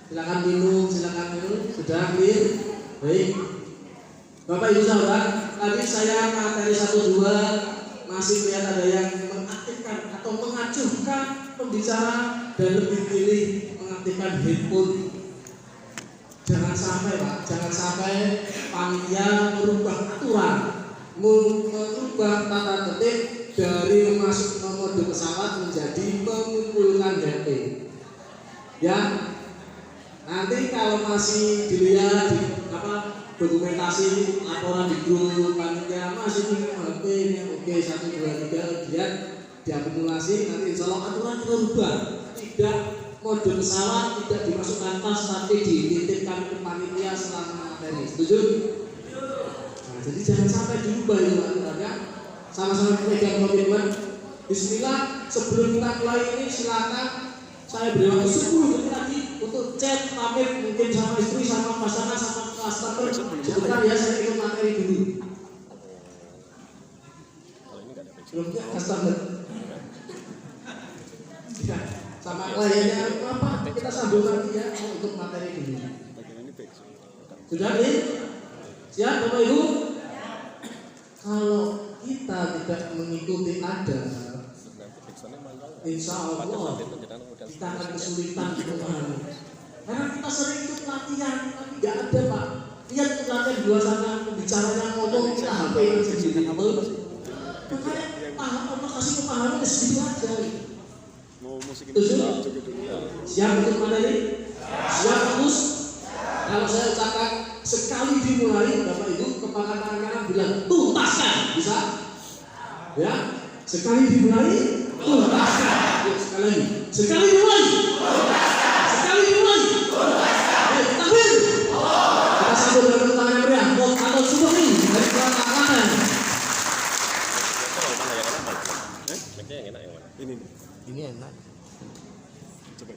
Silakan minum. Sudah clear? Baik. Bapak Ibu saudara, tadi saya materi 1-2 masih lihat ada yang mengaktifkan atau mengajukan pembicara dan lebih pilih mengaktifkan handphone. Jangan sampai Pak, jangan sampai panitia merubah aturan, merubah tata tertib dari masuk mode pesawat menjadi mengumpulkan HP. Ya, nanti kalau masih dilihat di dokumentasi laporan di grup panitia masih punya HP yang oke 1, 2, 3 lihat diakumulasi, nanti insya Allah aturan kita rubah, tidak mode pesawat tidak dimasukkan tas tapi dititipkan ke panitia selama materi. Setuju? Nah, jadi jangan sampai dirubah ya aturannya. Sama-sama pegang komitmen. Bismillah, sebelum kita mulai ini silakan saya beri waktu 10 detik lagi untuk chat pamit mungkin sama istri, sama pasangan, sama customer. Sebentar ya, saya ikut materi dulu. Belum ya customer. Ya, sama kliennya apa? Kita sambung lagi ya untuk materi dulu. Sudah nih? Siap Bapak Ibu? Kalau kita tidak mengikuti adab, insya Allah kita akan kesulitan memahami. Karena kita sering ikut latihan, tapi nggak ada Pak. Lihat latihan di luar sana, pembicaranya ngomong kita HP sendiri. Makanya paham Allah kasih pemahaman sedikit aja. Siap untuk materi? Siap terus? Kalau saya ucapkan sekali dimulai, Bapak Ibu kepala tangan bilang tuntaskan, bisa? Ya, sekali dimulai tuntaskan. Sekali lagi. Sekali dimulai. Sekali dimulai. Takbir. Kita sambut dengan tepuk tangan yang meriah. Atau syukuri dari belakang kanan. Ini enak. Coba.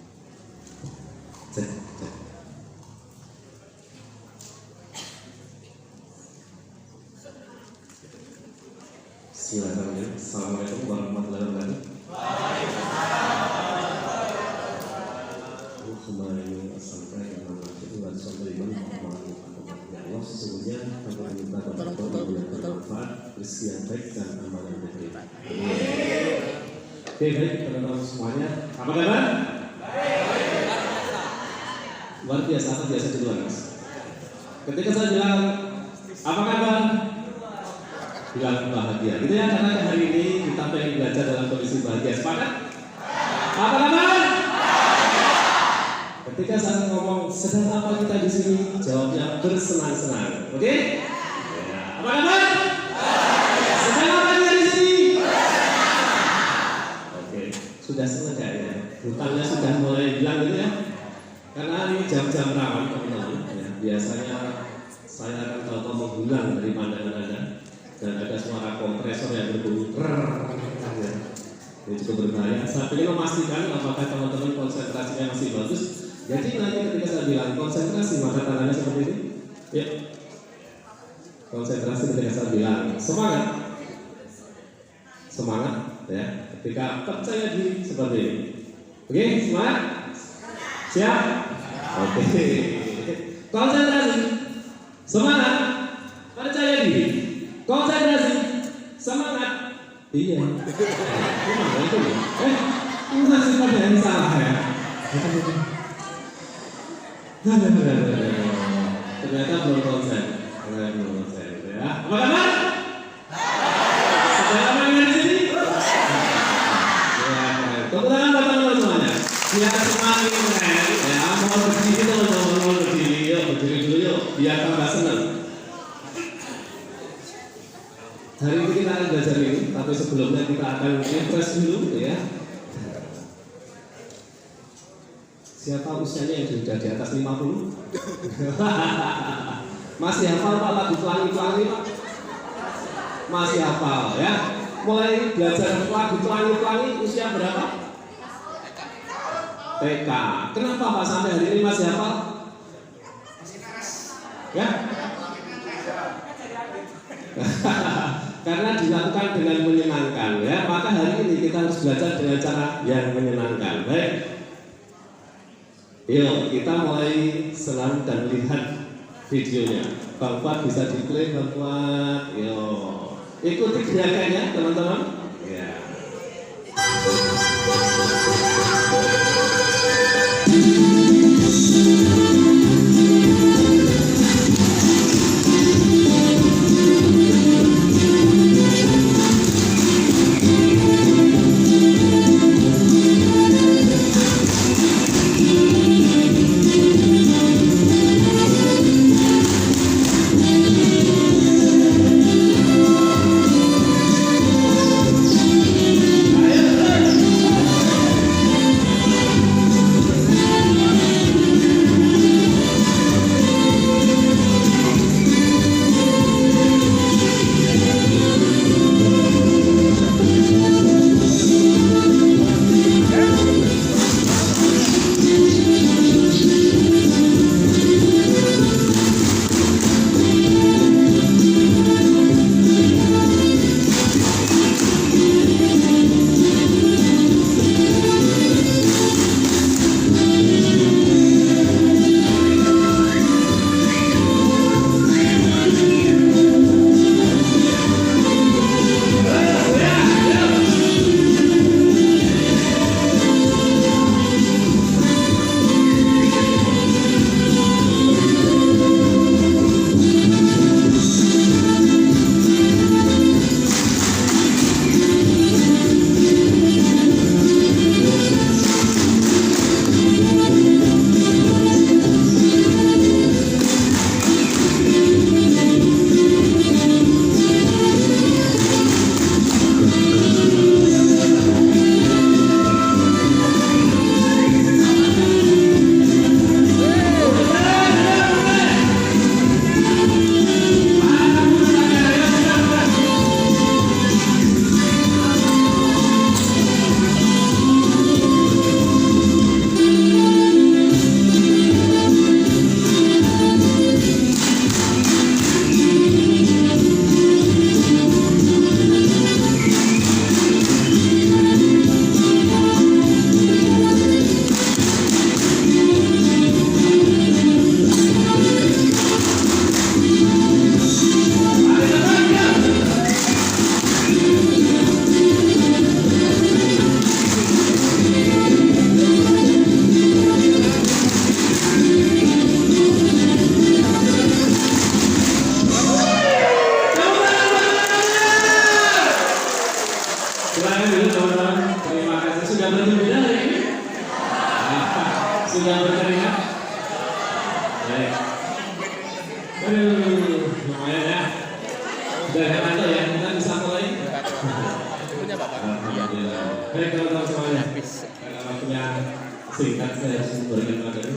Cek. Silakan ya. Assalamualaikum warahmatullahi wabarakatuh. Allah sesungguhnya tanpa meminta bermanfaat, rezeki yang baik dan amal yang diterima. Oke, baik teman-teman semuanya. Apa kabar? Luar biasa, apa biasa di luar Mas? Ketika saya bilang apa kabar? Bilang bahagia. Gitu ya, karena hari ini kita pengen belajar dalam kondisi bahagia. Sepakat? Apa kabar? Ketika saya ngomong sedang apa kita di sini, jawabnya bersenang-senang. Oke? Ya. Apa kabar? Sedang apa kita di sini? Oke, sudah senang gak ya? Hutangnya sudah mulai bilang gitu ya? Karena ini jam-jam rawan teman-teman. Ya. Biasanya saya akan contoh menghilang dari pandangan Anda dan ada suara kompresor yang berbunyi ya. Ini cukup berbahaya. Saya ingin memastikan apakah teman-teman konsentrasinya masih bagus. Jadi nanti ketika saya bilang konsentrasi, maka tangannya seperti ini. Ya. Konsentrasi ketika saya bilang semangat. Semangat ya. Ketika percaya diri seperti ini. Oke, semangat? Siap? Oke. Konsentrasi. Semangat. Percaya diri. Konsentrasi. Semangat. Iya. Gimana itu ya? Masih pada yang salah ya. Ternyata belum konsen. Ya. Apa kabar? Sedang apa yang di sini? Ya, tepuk tangan buat teman-teman semuanya. Biar semakin keren. Ya, mau berdiri teman-teman, mau berdiri, yuk berdiri dulu yuk, biar tambah senang. Hari ini kita akan belajar ini, tapi sebelumnya kita akan refresh dulu ya. Siapa usianya yang sudah di atas 50? Masih hafal Pak lagu Pelangi-Pelangi Pak? Masih hafal ya? Mulai belajar lagu Pelangi-Pelangi usia berapa? TK. Kenapa Pak sampai hari ini masih hafal? Ya? Karena dilakukan dengan menyenangkan ya, maka hari ini kita harus belajar dengan cara yang menyenangkan. Baik. Yuk, kita mulai senang dan lihat videonya. Bang Fuad bisa diplay, Bang Fuad. Yuk, ikuti gerakannya teman-teman. Ya. Silakan dulu teman-teman. Terima kasih sudah bergembira hari ini. Sudah berkeringat. Baik. Lumayan ya. Sudah ada mata ya. Kita bisa mulai. Punya Bapak. Alhamdulillah. Baik teman-teman semuanya. Karena waktunya singkat saya harus memberikan materi.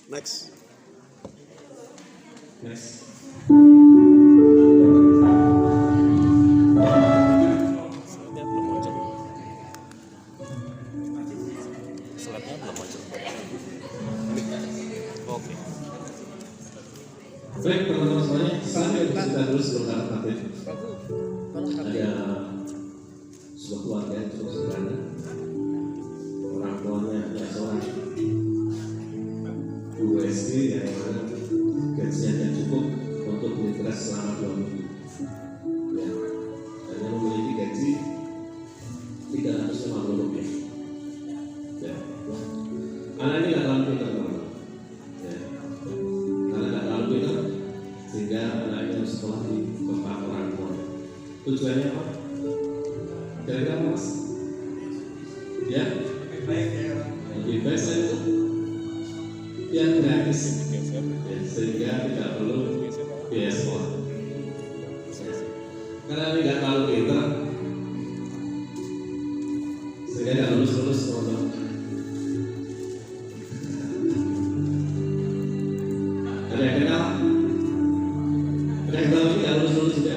Next. Next. Slide-nya belum muncul. Slide-nya belum muncul. Oke. Baik teman-teman semuanya, sampai kita dulu sebelum kita praktik. Ada sebuah keluarga yang cukup sederhana. Orang tuanya adalah seorang guru SD yang gajinya tidak cukup untuk beli beras selama 2 minggu. Ya, dan yang memiliki gaji Rp350. Ya, anak ini nggak terlalu pintar teman-teman. Ya, karena nggak terlalu pintar, sehingga anaknya harus sekolah di tempat orang tua. Tujuannya apa? Dari apa mas? Ya, lebih baik saya itu biar gratis, ya, sehingga tidak perlu biaya sekolah. Karena ini nggak terlalu pintar, sehingga nggak lulus teman-teman. Ada yang kenal? Ada yang tahu nggak lulus juga?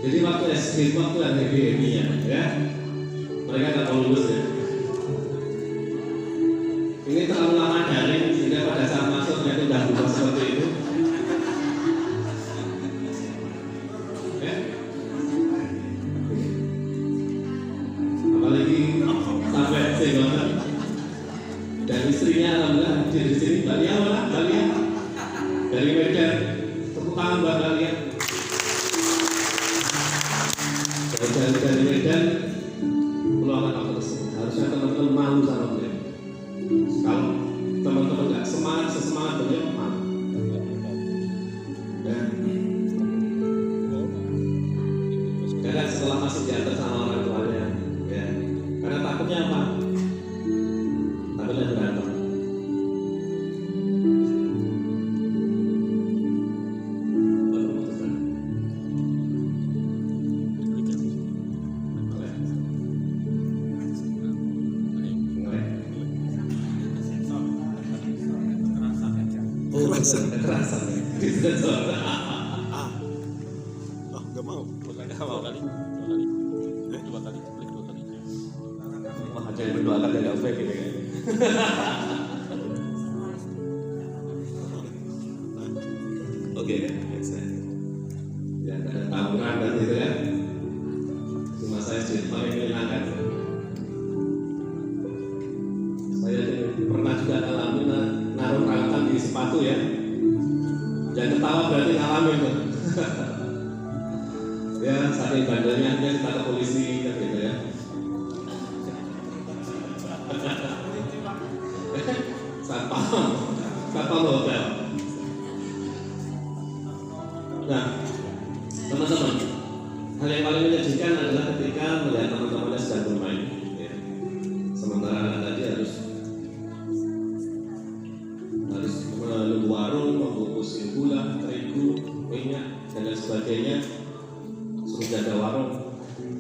Jadi waktu SD, waktu yang happy-happy-nya, ya, mereka nggak mau lulus ya. Ini terlalu lama daring sehingga pada saat masuk mereka sudah berubah seperti itu. tangan buat kalian. Jauh-jauh dari Medan meluangkan waktu tersebut. Harusnya teman-teman malu sama beliau. Kalau teman-teman nggak semangat sesemangat beliau, malu. Dan kadang setelah masuk diantar sama orang tuanya, ya, karena takutnya apa? Takutnya berantem. Kekerasan. Oh, nggak mau. Dua kali. Wah, ada yang mendoakan dan fake gitu kan. Oke, ya ada tawuran dan gitu kan. Cuma saya sedikit paling menyenangkan. Saya pernah juga ngalamin naruh rangkap di sepatu ya. Jangan ketawa berarti ngalamin tuh. Ya, saking bandelnya dia kita ke polisi kan gitu ya. Satpam hotel. Nah, teman-teman, hal yang paling menyedihkan adalah ketika melihat teman-temannya sedang bermain. Ya. Sementara anak tadi harus menunggu warung, membungkusin gula, terigu, minyak, dan lain sebagainya. Suruh jaga warung.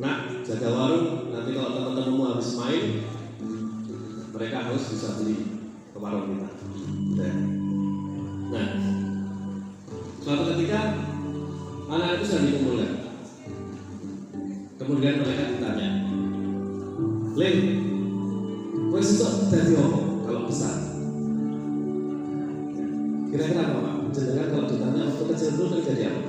Nah, jaga warung, nanti kalau teman-temanmu habis main, mereka harus bisa beli ke warung kita. Nah, suatu ketika anak itu sedang dikumpulkan. Kemudian mereka ditanya, "Lin, kowe sesuk dadi apa kalau besar?" Kira-kira apa Pak? Jenengan kalau ditanya waktu kecil dulu jadi apa?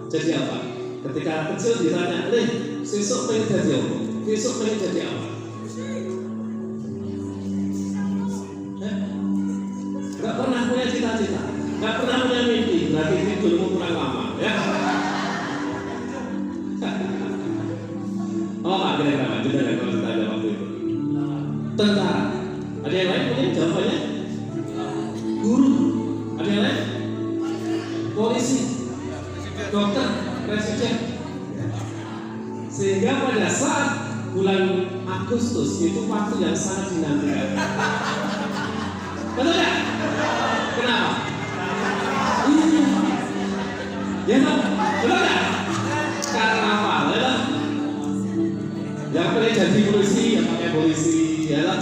Jadi apa? Ketika kecil ditanya, "Lin, sesuk pengen jadi apa? Besok pengen jadi apa?" Gak pernah punya cita-cita, gak pernah punya mimpi, berarti hidupmu kurang lama, ya. Oh, Pak, kira-kira Pak, juga kalau ditanya waktu itu. Tentara. Ada yang lain mungkin jawabannya? Guru. Ada yang lain? Polisi, dokter, presiden. Sehingga pada saat bulan Agustus itu waktu yang sangat dinantikan. Betul nggak? Kenapa? Iya. Ya toh? Betul nggak? Karena apa? Ya toh? Yang pengen jadi polisi, yang pakai polisi, ya toh?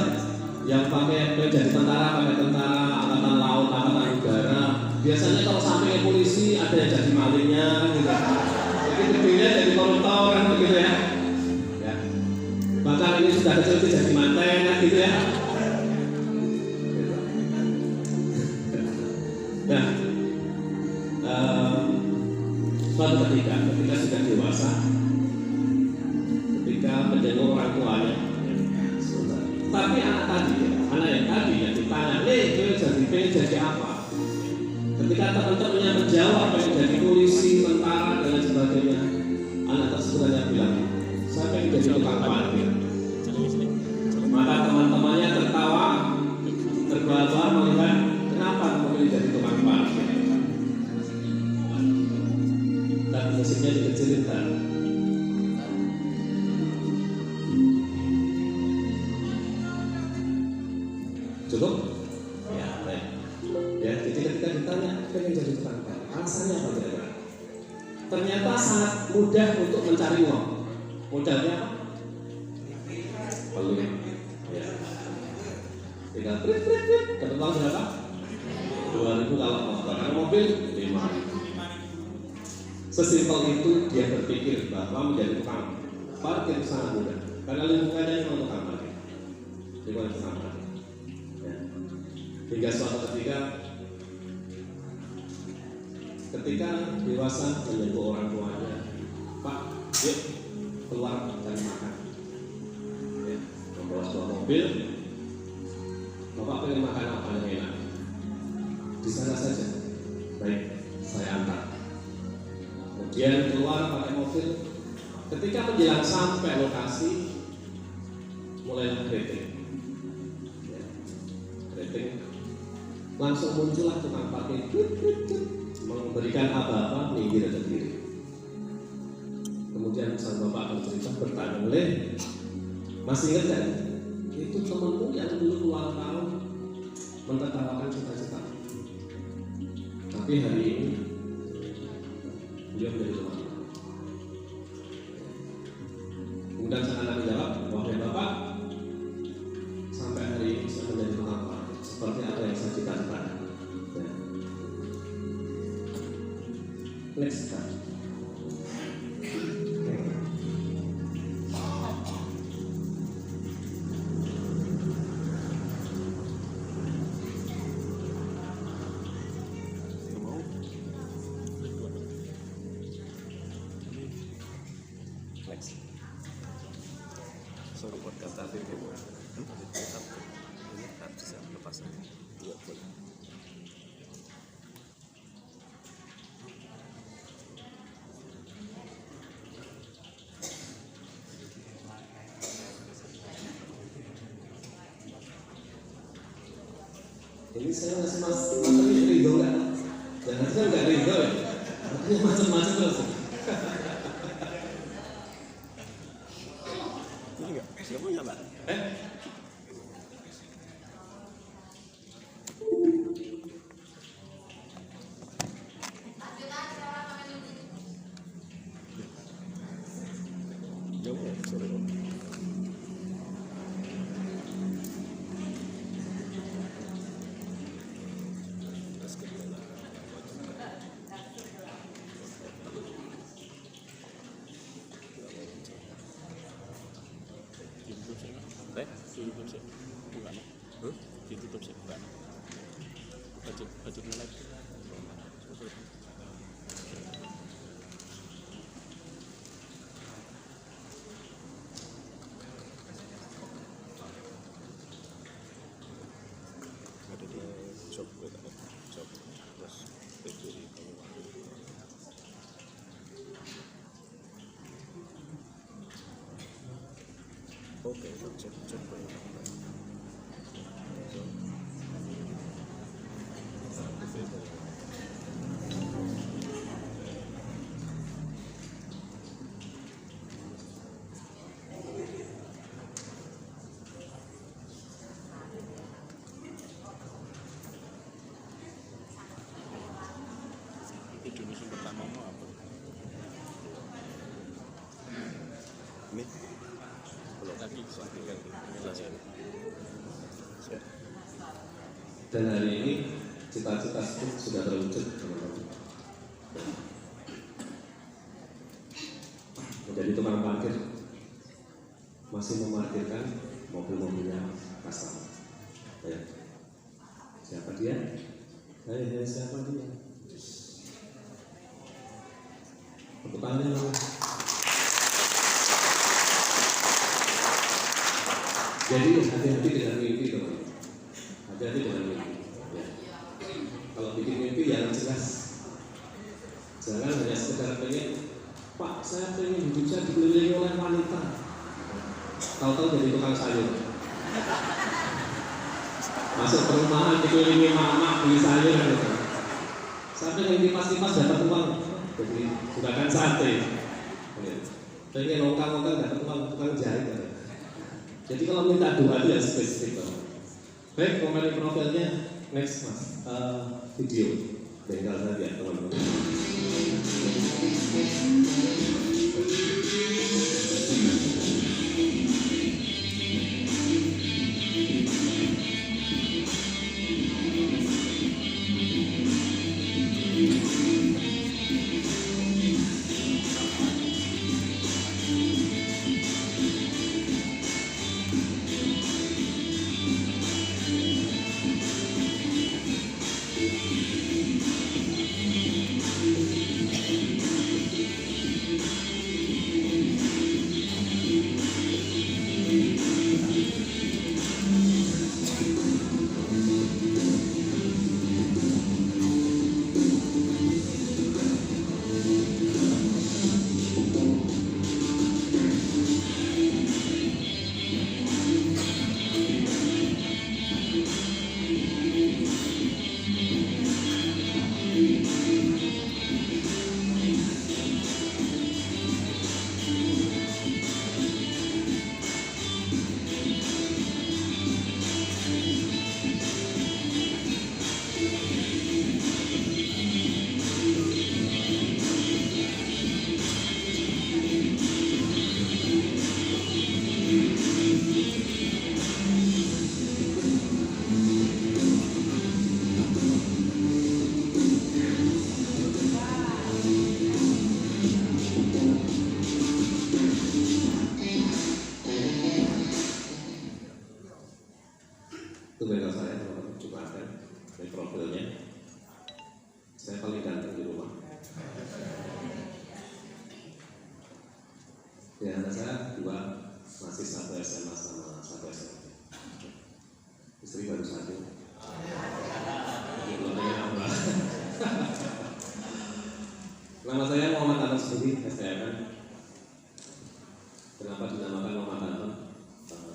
Yang pengen jadi tentara, pakai tentara, angkatan laut, angkatan udara. Biasanya kalau sampai polisi ada yang jadi malingnya, gitu. Jadi gedenya jadi koruptor, kan begitu ya? Ya. Bahkan ini sudah kecil jadi manten, kan gitu ya? Nah, suatu ketika sudah dewasa, ketika menjenguk orang tuanya, tapi anak yang tadi yang ditanya, pengen jadi apa? Ketika teman-temannya menjawab pengen jadi polisi, tentara dan lain sebagainya, anak tersebut hanya bilang, saya pengen jadi tukang parkir. Maka teman-temannya tertawa, terbahak-bahak melihat, kenapa memilih jadi tukang parkir? Dan musiknya dikecilin kan? Cukup? Ya, baik. Ya, jadi ketika ditanya pengen jadi tukang parkir, alasannya apa kira-kira? Ternyata sangat mudah untuk mencari uang. Modalnya apa? Peluit. Ya. Tinggal klik, dapat uang berapa? 2.000 kalau motor, mobil 5.000. Sesimpel itu dia berpikir bahwa menjadi tukang parkir sangat mudah, karena lingkungannya memang tukang parkir, lingkungan tukang parkir. Ya. Hingga suatu ketika dewasa menyentuh orang tuanya, Pak, yuk keluar cari makan. Ya. Membawa sebuah mobil, Bapak pengen makan apa yang enak? Di sana saja. Baik, kemudian keluar pakai mobil. Ketika menjelang sampai lokasi, mulai greeting, ya, greeting, langsung muncullah tukang parkir, memberikan apa-apa, minggir ke kiri. Kemudian sang bapak bercerita bertanya, masih ingat kan? Itu temanmu yang dulu ulang tahun mentertawakan cita-cita. Tapi hari ini beliau menjadi teman. Kemudian sang anak menjawab, wahai bapak, sampai hari ini saya menjadi tukang parkir seperti apa yang saya cita-citakan. Next slide. Sorry buat kata ini bisa lepas aja. Iya boleh. Ini saya masih materi rindu nggak? Jangan-jangan nggak rindu ya? Artinya macam-macam terus. Ini nggak punya Pak? Jauh, sorry. Ditutup sih, bukan? Ditutup sih, bukan? Bajutnya lagi. Ada di shop, shop terus berdiri. Oke, cek. Itu musim pertama mau apa? Ini belum lagi kan jelasin. Dan hari ini cita-cita sudah terwujud, teman-teman. Menjadi tukang parkir, masih memarkirkan mobil-mobilnya customer. Ya. Siapa dia? Hai, siapa dia? Tepuk tangan. Jadi hati-hati dengan mimpi, teman-teman. Hati-hati dengan mimpi. Ya. Kalau bikin mimpi yang jelas, jangan hanya sekedar pengen, Pak, saya pengen hidup saya dikelilingi oleh wanita. Tahu-tahu jadi tukang sayur. Masuk perumahan dikelilingi mama beli sayur. Saya pengen kipas-kipas dapat uang, jadi gunakan sate. Pengen longkang-longkang dapat uang, tukang jahit. Jadi kalau minta doa itu ya spesifik. Baik, komen profilnya next mas, video tinggal saja teman-teman. Ya, anak saya 2, masih 1 SMA sama 1 SMP. Istri baru 1. Nama saya Muhammad Anton Sudi, STM. Kenapa dinamakan Muhammad Anton?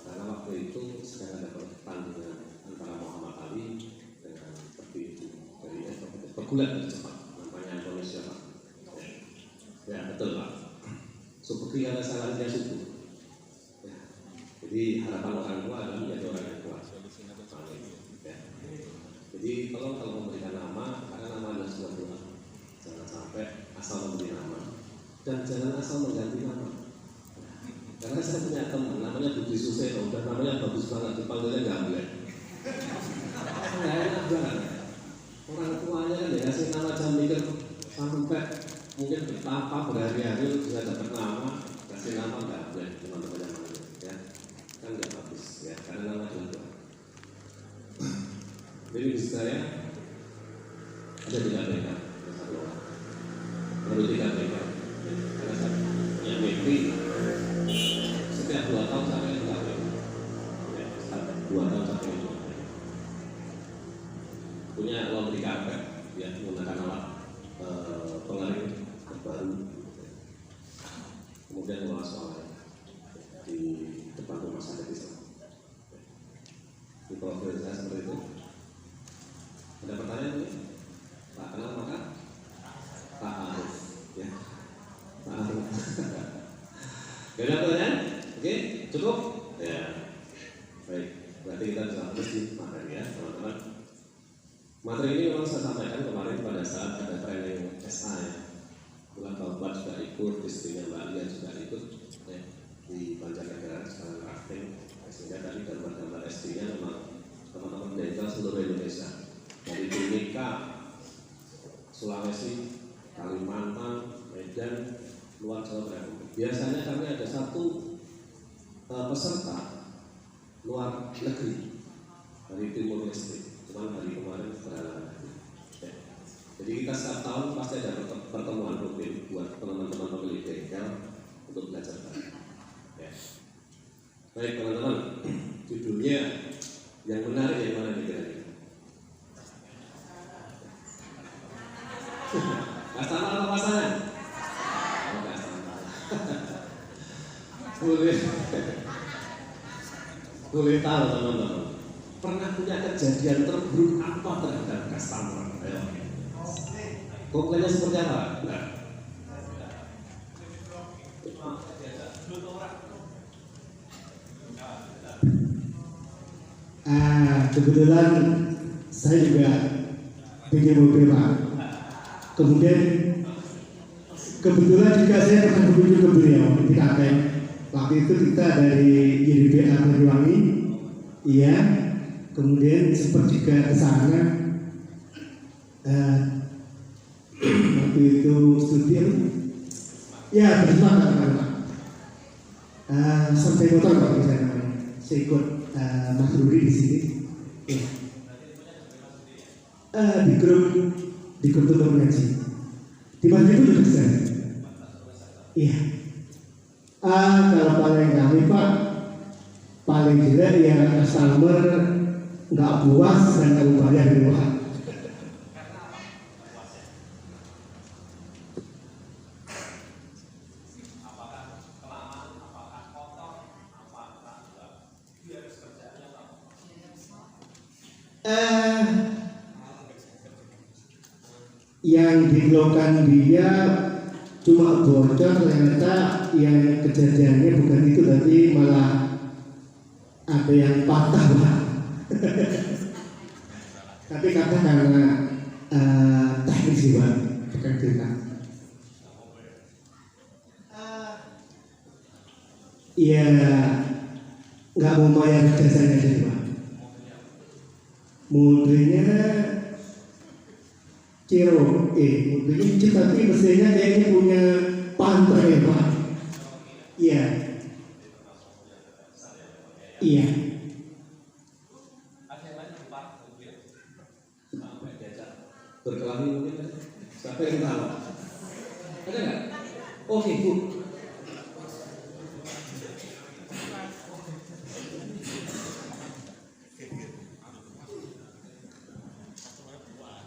Karena waktu itu sedang ada pertandingan antara Muhammad Ali dengan petinju dari pegulat dari Jepang, namanya Indonesia, Pak. Ya betul, Pak. Seperti ada salahnya suku. Ya. Jadi harapan orang tua adalah menjadi orang yang kuat. Ya. Jadi kalau memberikan nama, karena nama adalah sebuah doa. Jangan sampai asal memberi nama dan jangan asal mengganti nama. Karena saya punya teman namanya Budi Suseno, dan namanya bagus banget, dipanggilnya Gamble. Nggak enak banget. Orang tuanya kan dikasih nama jam mikir sampai mungkin betapa berhari-hari bisa dapat nama, kasih nama Gamble, teman-teman yang lain, ya kan nggak bagus, ya karena nama adalah doa. Jadi di saya ada 3 BK, satu orang, baru 3 BK, karena saya punya mimpi. Setiap 2 tahun sampai 2 tahun, ya, 2 tahun sampai 2 tahun. Punya laundry carpet, ya menggunakan alat pengering terbaru. Kemudian mengolah soal di depan rumah sakit di sana. Di profil saya seperti itu. Ada pertanyaan ini? Pak kenal maka Pak Arif, ya Pak Arif. Gak ada pertanyaan? Oke, cukup? Ya, baik. Berarti kita bisa terus di materi ya, teman-teman. Materi ini memang saya sampaikan kemarin pada saat ada training SA ya. Bulan Bapak juga ikut, istrinya Mbak Lia juga ikut ya, di Banjarnegara sekarang crafting. Sehingga tadi gambar-gambar SD-nya memang teman-teman dental seluruh Indonesia. Dari Timika, Sulawesi, Kalimantan, Medan, luar Jawa Barat. Biasanya kami ada 1 peserta luar negeri dari Timur Leste, cuman hari kemarin berhalangan. Ya. Jadi kita setiap tahun pasti ada pertemuan rutin buat teman-teman pemilik bengkel untuk belajar bareng. Ya. Baik teman-teman, judulnya yang menarik yang mana nih kira-kira? Customer atau pasangan? Boleh tahu teman-teman, pernah punya kejadian terburuk apa terhadap customer? Ayo. Komplainnya seperti apa? Kebetulan saya juga bikin mobil Pak. Kemudian kebetulan juga saya pernah berkunjung ke beliau di Klaten. Waktu itu kita dari YDBA Banyuwangi, iya. Kemudian sempat juga ke sana. Waktu itu studi, ya bersama Pak. Sampai motor Pak misalnya. Saya ikut Mas Rudi di sini. Di grup tutor mengaji. Di mana itu juga bisa. Iya. Kalau paling kami Pak, paling jelek ya customer nggak puas dan nggak bayar di luar. Yang dikeluhkan dia cuma bocor, ternyata yang kejadiannya bukan itu, tapi malah ada yang patah Pak. Tapi kata karena teknis sih Pak, bukan cerita. Iya, nggak mau bayar jasanya sih Pak. Modelnya Ciro, modelnya tapi mesinnya kayaknya punya Panther ya Pak. Iya. Iya. Berkelahi mungkin kan? Siapa yang tahu? Ada nggak? Oke Bu.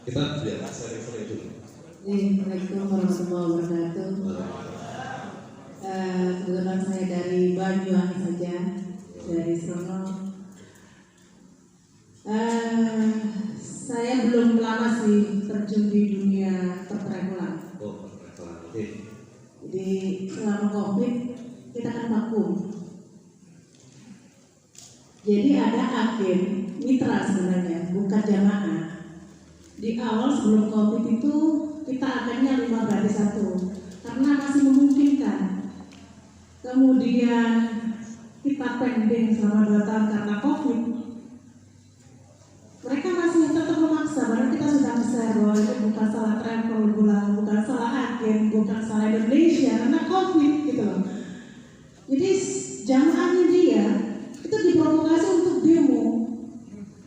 Kita lihat seri-seri dulu. Assalamualaikum warahmatullahi wabarakatuh. Kebetulan saya dari Banyuwangi saja, dari Srono. Saya belum lama sih terjun di dunia pertravelan. Oh, pertravelan. Oke. Jadi selama COVID kita kan vakum. Jadi ada agen mitra sebenarnya, bukan jamaah. Di awal sebelum COVID itu kita agennya 5-1 karena masih memungkinkan. Kemudian kita pending selama 2 tahun karena COVID. Mereka masih tetap memaksa, padahal kita sudah share bahwa itu bukan salah travel, bukan salah agen, bukan salah Indonesia, karena COVID gitu loh. Jadi jamaahnya dia itu diprovokasi untuk demo.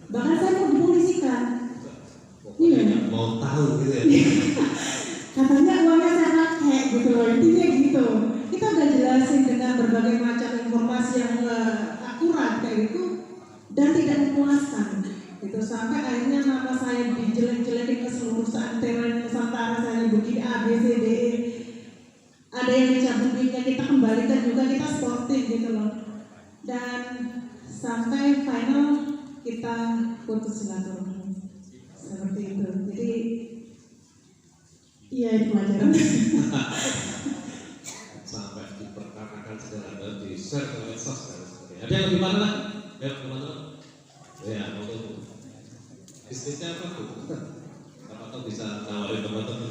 Bahkan saya mau dipolisikan. Pokoknya mau tahu gitu ya. Katanya uangnya saya pakai gitu loh, intinya gitu. Kita udah jelasin dengan berbagai macam informasi yang akurat kayak gitu dan tidak memuaskan gitu, sampai akhirnya nama saya dijelek-jelekin ke seluruh santero Nusantara. Saya begini A, B, C, D, E. Ada yang dicabutinnya, kita kembalikan juga, kita sporting gitu loh. Dan sampai final kita putus silaturahmi seperti itu. Jadi iya, itu pelajaran. Sampai diperkarakan segala di share ke medsos dan sebagainya. Ada yang lebih mana lagi? Ya, teman-teman. Ya, untuk bisnisnya apa tuh? Apa tuh bisa nawarin teman-teman?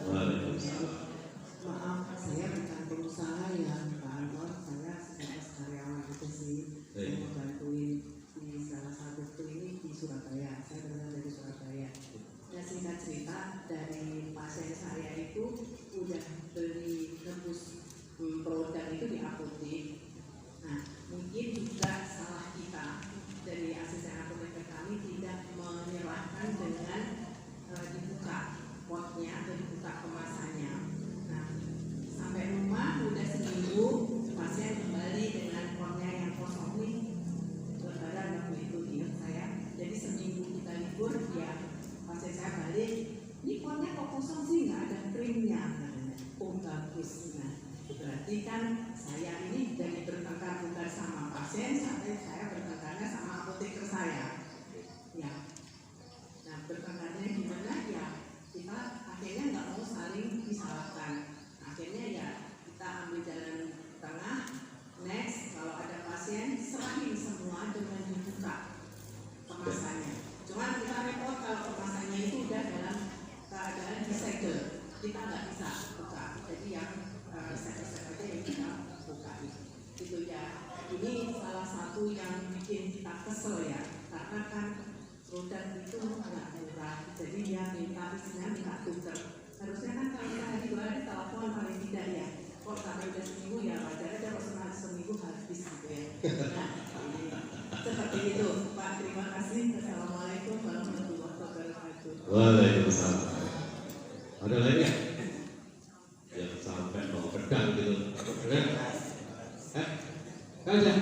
Waalaikumsalam. Maaf, saya bukan pengusaha ya, Pak Anwar. Saya sebagai karyawan itu sih, saya membantuin di salah satu klinik di Surabaya. Saya berasal dari Surabaya. Ya, singkat cerita, dari pasien saya itu udah beli rebus produk itu di apotek. Nah, mungkin juga salah kita dari asisten apoteker kami tidak menyerahkan dengan dibuka potnya atau dibuka kemasannya. Nah, sampai rumah udah seminggu pasien kembali dengan potnya yang kosong nih. Lebaran waktu itu ingat saya. Jadi seminggu kita libur, ya pasien saya balik, ini potnya kok kosong sih, nggak ada krimnya. Oh bagus. Nah, berarti kan saya ini jadi bertengkar bukan sama pasien, sampai saya bertengkarnya sama apoteker saya. Ya. Nah, bertengkarnya gimana ya? Kita akhirnya nggak mau saling disalahkan. Akhirnya ya kita ambil jalan tengah. Next, kalau ada pasien serahin semua dengan dibuka kemasannya. Cuman kita repot kalau kemasannya itu udah dalam keadaan disegel, kita nggak bisa buka. Jadi yang resep-resep aja yang kita buka itu ya. Ini salah satu yang bikin kita kesel ya, karena kan produk itu nggak murah. Jadi dia minta isinya minta tuker. Harusnya kan kalau sehari 2 hari telepon paling tidak ya. Kok sampai udah seminggu ya wajar aja, kalau seminggu habis gitu ya. Nah, seperti itu Pak. Terima kasih. Assalamualaikum warahmatullahi wabarakatuh. Waalaikumsalam. Ada lagi ya? Yang sampai mau pedang gitu. Benar? Aja.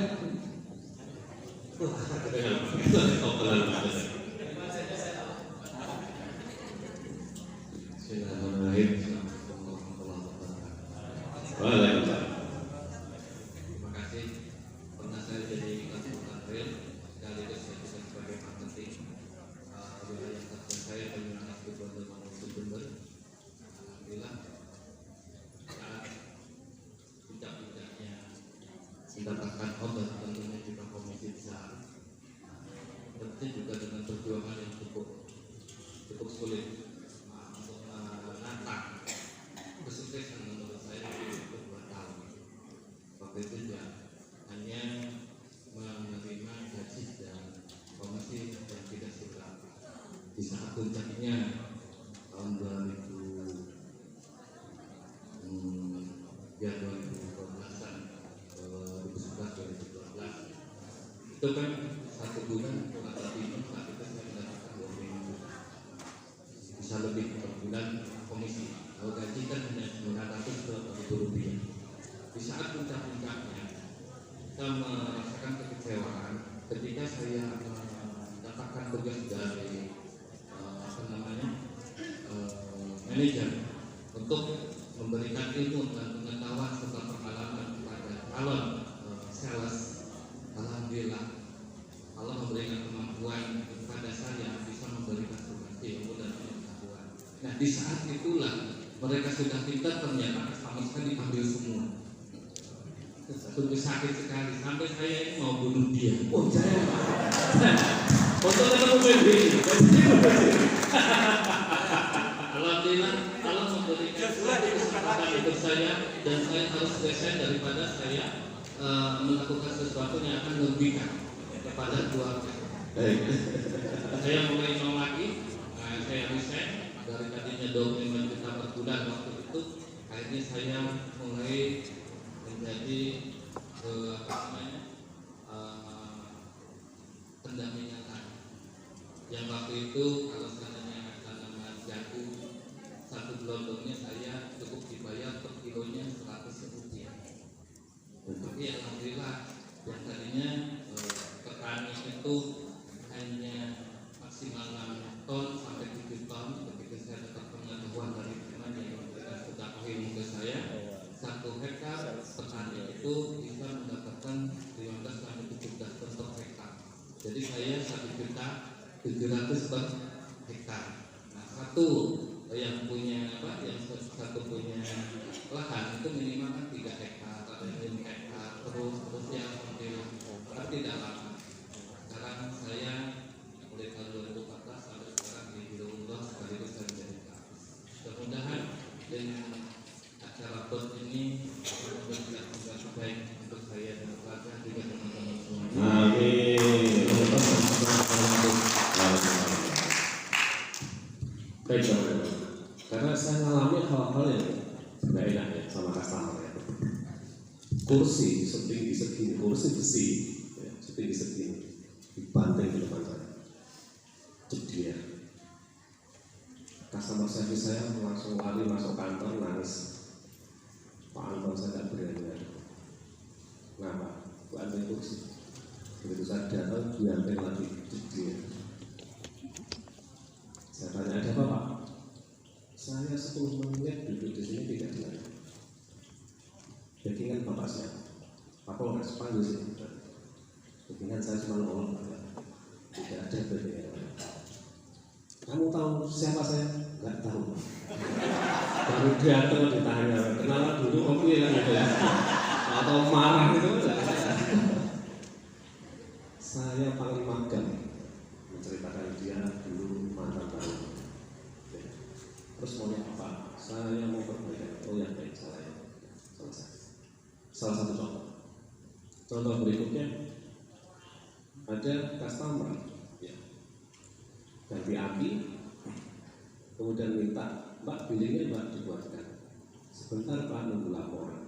Waalaikumsalam. Terima kasih. Pernah saya jadi ketua Kanwil, sekaligus saya juga sebagai marketing. Wilayah kerja saya Banyuwangi Kabupaten Mamuju Jember. Alhamdulillah saat puncak-puncaknya mendapatkan obat, tentunya juga komisi besar. Tentu juga dengan perjuangan yang cukup sulit untuk menatap kesuksesan menurut saya itu 2 tahun. Waktu itu ya hanya menerima gaji dan komisi yang tidak suka. Di saat puncaknya tahun 2012-an, 2011-2012 itu kan 1 bulan kurang lebih, saat itu saya mendapatkan 2 minggu, bisa lebih per bulan komisi. Kalau gaji kan hanya 900 rupiah. Di saat puncak-puncaknya kita merasakan kekecewaan ketika saya mendapatkan tugas dari manajer untuk memberikan ilmu dan pengetahuan serta pengalaman kepada calon sales. Alhamdulillah Allah memberikan kemampuan kepada saya bisa memberikan berbagi ilmu dan pengetahuan. Nah di saat itulah mereka sudah pintar, ternyata sama sekali diambil semua. Sungguh sakit sekali sampai saya ini mau bunuh dia. Oh jangan Pak. Untuk ketemu Febri. Alhamdulillah Allah memberikan kesempatan untuk saya dan saya harus resign daripada saya melakukan sesuatu yang akan merugikan kepada keluarga. Saya mulai nol lagi, saya resign dari tadinya 25 juta per bulan waktu itu, akhirnya saya mulai menjadi pendampingan tani. Yang waktu itu kalau seandainya tanaman jagung satu gelondongnya saya cukup dibayar per kilonya 100 rupiah. Tapi alhamdulillah yang tadinya petani itu hanya maksimal 6 ton sampai 7 ton. Ketika saya dapat pengetahuan dari teman yang memberikan sedekah ilmu ke saya, 1 hektar petani itu bisa mendapatkan 15 sampai 17 ton per hektar. Jadi saya 1.700.000 per hektar. Nah satu yang punya yang satu punya lahan itu minimal kan 3 hektar atau 5 hektar terus ya alhamdulillah. Tapi tidak lama. Sekarang saya mulai tahun 2014 sampai sekarang di Biro sekaligus saya menjadi kapus. Mudah-mudahan dengan acara BOT ini memberikan tugas baik untuk saya dan keluarga juga teman-teman semua. Amin. Baik, karena saya mengalami hal-hal yang tidak enak ya sama customer ya. Kursi setinggi segini, kursi besi ya, setinggi segini dibanting di depan saya, jadinya customer service saya langsung lari masuk kantor nangis. Pak Anton saya tidak berani. Kenapa? Banting kursi. Begitu saya datang dibanting lagi, jadinya. Saya tanya, ada apa Pak? Saya 10 menit duduk di sini tidak dilayani. Backingan Bapak siapa? Pak Polres, panggil sini. Backingan saya cuma nolong, tidak ada backingan. Kamu tahu siapa saya? Enggak tahu. Baru datang ditanya, kenalan dulu kopi kan gitu ya. Atau marah gitu. Saya paling magang menceritakan dia dulu mantan tahu. Terus maunya apa? Saya mau berbeda. Oh ya baik, salah ya. Selesai. Salah satu contoh. Contoh berikutnya ada customer ya, ganti aki, kemudian minta Mbak billingnya Mbak dibuatkan. Sebentar Pak nunggu laporan.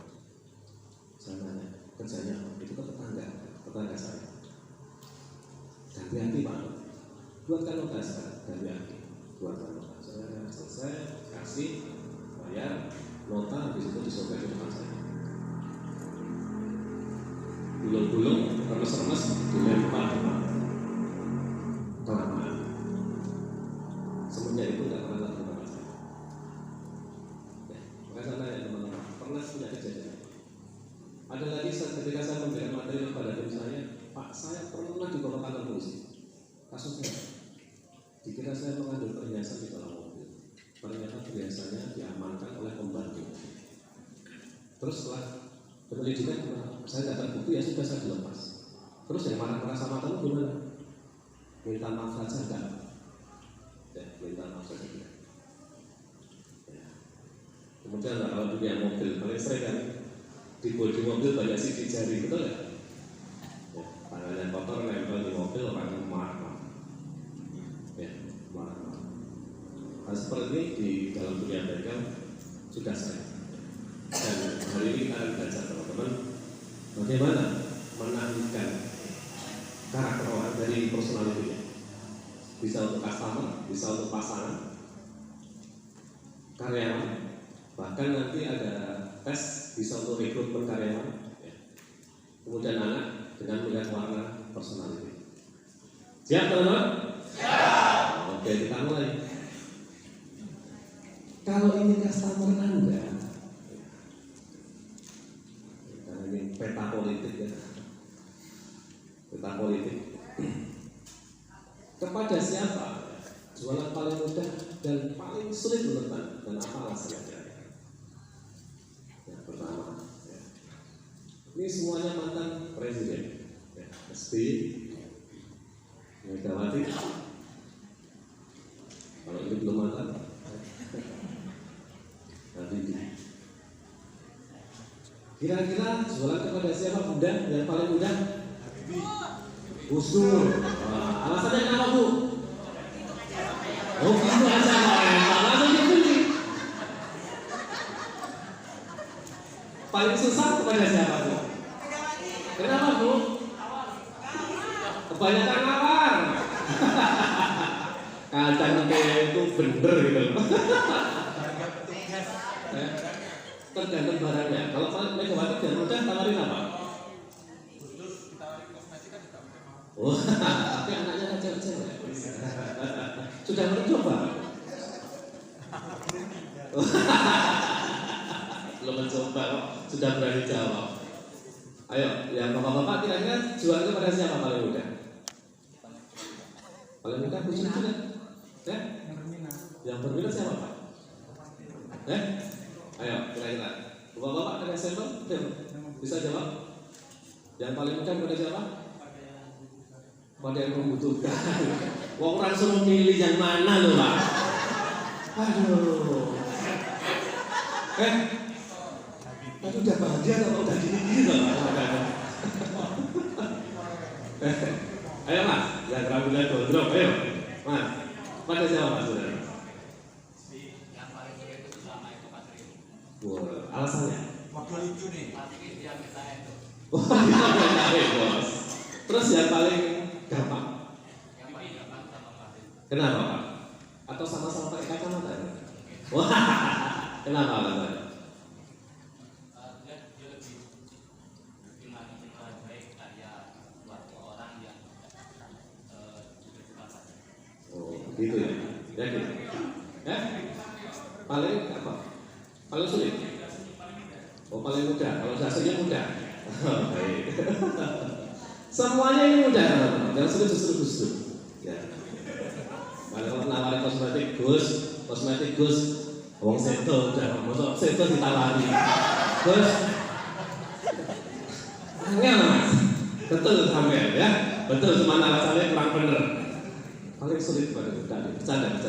Saya nanya kerjanya itu ke tetangga saya. Ganti aki Pak, buatkan nota sekarang. Ganti aki, buatkan nota. Saya selesai kasih bayar nota, habis itu disobek ke depan saya. Gulung-gulung, remes-remes, dilempar kelamaan. Semenjak itu tidak pernah lagi kepada saya. Ya, maka saya tanya teman-teman, pernah punya kejadian? Ada lagi ketika saya memberikan materi kepada tim saya, Pak, saya pernah dibawa kantor polisi. Kasusnya, dikira saya mengambil perhiasan di dalam mobil. Ternyata perhiasannya diamankan oleh pembantu. Terus setelah penyelidikan, saya dapat bukti ya sudah saya dilepas. Terus yang marah-marah sama kamu gimana? Minta maaf saja enggak? Ya, minta maaf saja enggak. Ya. Kemudian kalau dunia mobil, paling sering kan di mobil banyak sidik jari, betul ya? Ya, tangannya kotor nempel di mobil, orang marah. Ya, marah. Hal seperti ini di dalam dunia bengkel sudah saya. Dan hari ini kita akan belajar teman-teman bagaimana menaklukkan karakter orang dari personality-nya. Bisa untuk customer, bisa untuk pasangan, karyawan, bahkan nanti ada tes bisa untuk rekrutmen karyawan, ya. Kemudian anak dengan melihat warna personality. Siap teman-teman? Siap. Oke, kita mulai. Kalau ini customer Anda, karena ini peta politik ya, peta politik. Kepada siapa jualan paling mudah dan paling sulit menurut Anda, dan apa alasannya? Yang pertama, ya. Ini semuanya mantan presiden, ya. SBY, Megawati. Kalau ini belum mantan, nanti. Kira-kira jualan kepada siapa mudah? Yang paling mudah? Gus Dur. Alasannya kenapa, Bu? Oh, gitu aja, alasannya begini. Paling susah kepada siapa, Bu? Kenapa, Bu? Kebanyakan nawar. Kadang kayak itu bener gitu. Tergantung barangnya. Kalau Megawati dan mudah tawarin apa? Oh, tapi anaknya kan cewek-cewek. Sudah mencoba? Belum mencoba, sudah berani jawab. Ayo, yang bapak-bapak kira-kira jual kepada siapa paling mudah? Paling mudah kucing juga? Ya? Yang berminat siapa, Pak? Ayo, kira-kira. Bapak-bapak ada sampel? Bisa jawab? Yang paling mudah kepada siapa? Pada yang membutuhkan. Wong orang suruh milih yang mana loh, Pak? Aduh. Tapi udah bahagia atau udah gini-gini loh, Pak? Ayo Mas, yang rambutnya gondrong, ayo Mas. Pada siapa Mas saudara? Yang paling sulit itu selama itu Mas Rio. Wah, alasannya? Waktu lucu nih. Pasti dia minta itu. Wah, dia bos. Terus yang paling gampang? Yang paling gampang sama Mas Rio. Kenapa Pak? Atau sama-sama pakai kacamata? Wah, kenapa alasannya? Dia lebih baik kayak buat orang yang juga suka saja. Oh, gitu ya? Ya gitu. Paling apa? Paling sulit? Oh, paling mudah. Kalau hasilnya mudah. Baik. Semuanya ini mudah. Yang sulit justru Gus Dur. Ya. Kalau nawarin kosmetik Gus, wong seto udah, mosok seto ditawari. Gus, angel Mas. Betul sampean ya. Betul, cuma alasannya kurang bener. Paling sulit pada bercanda.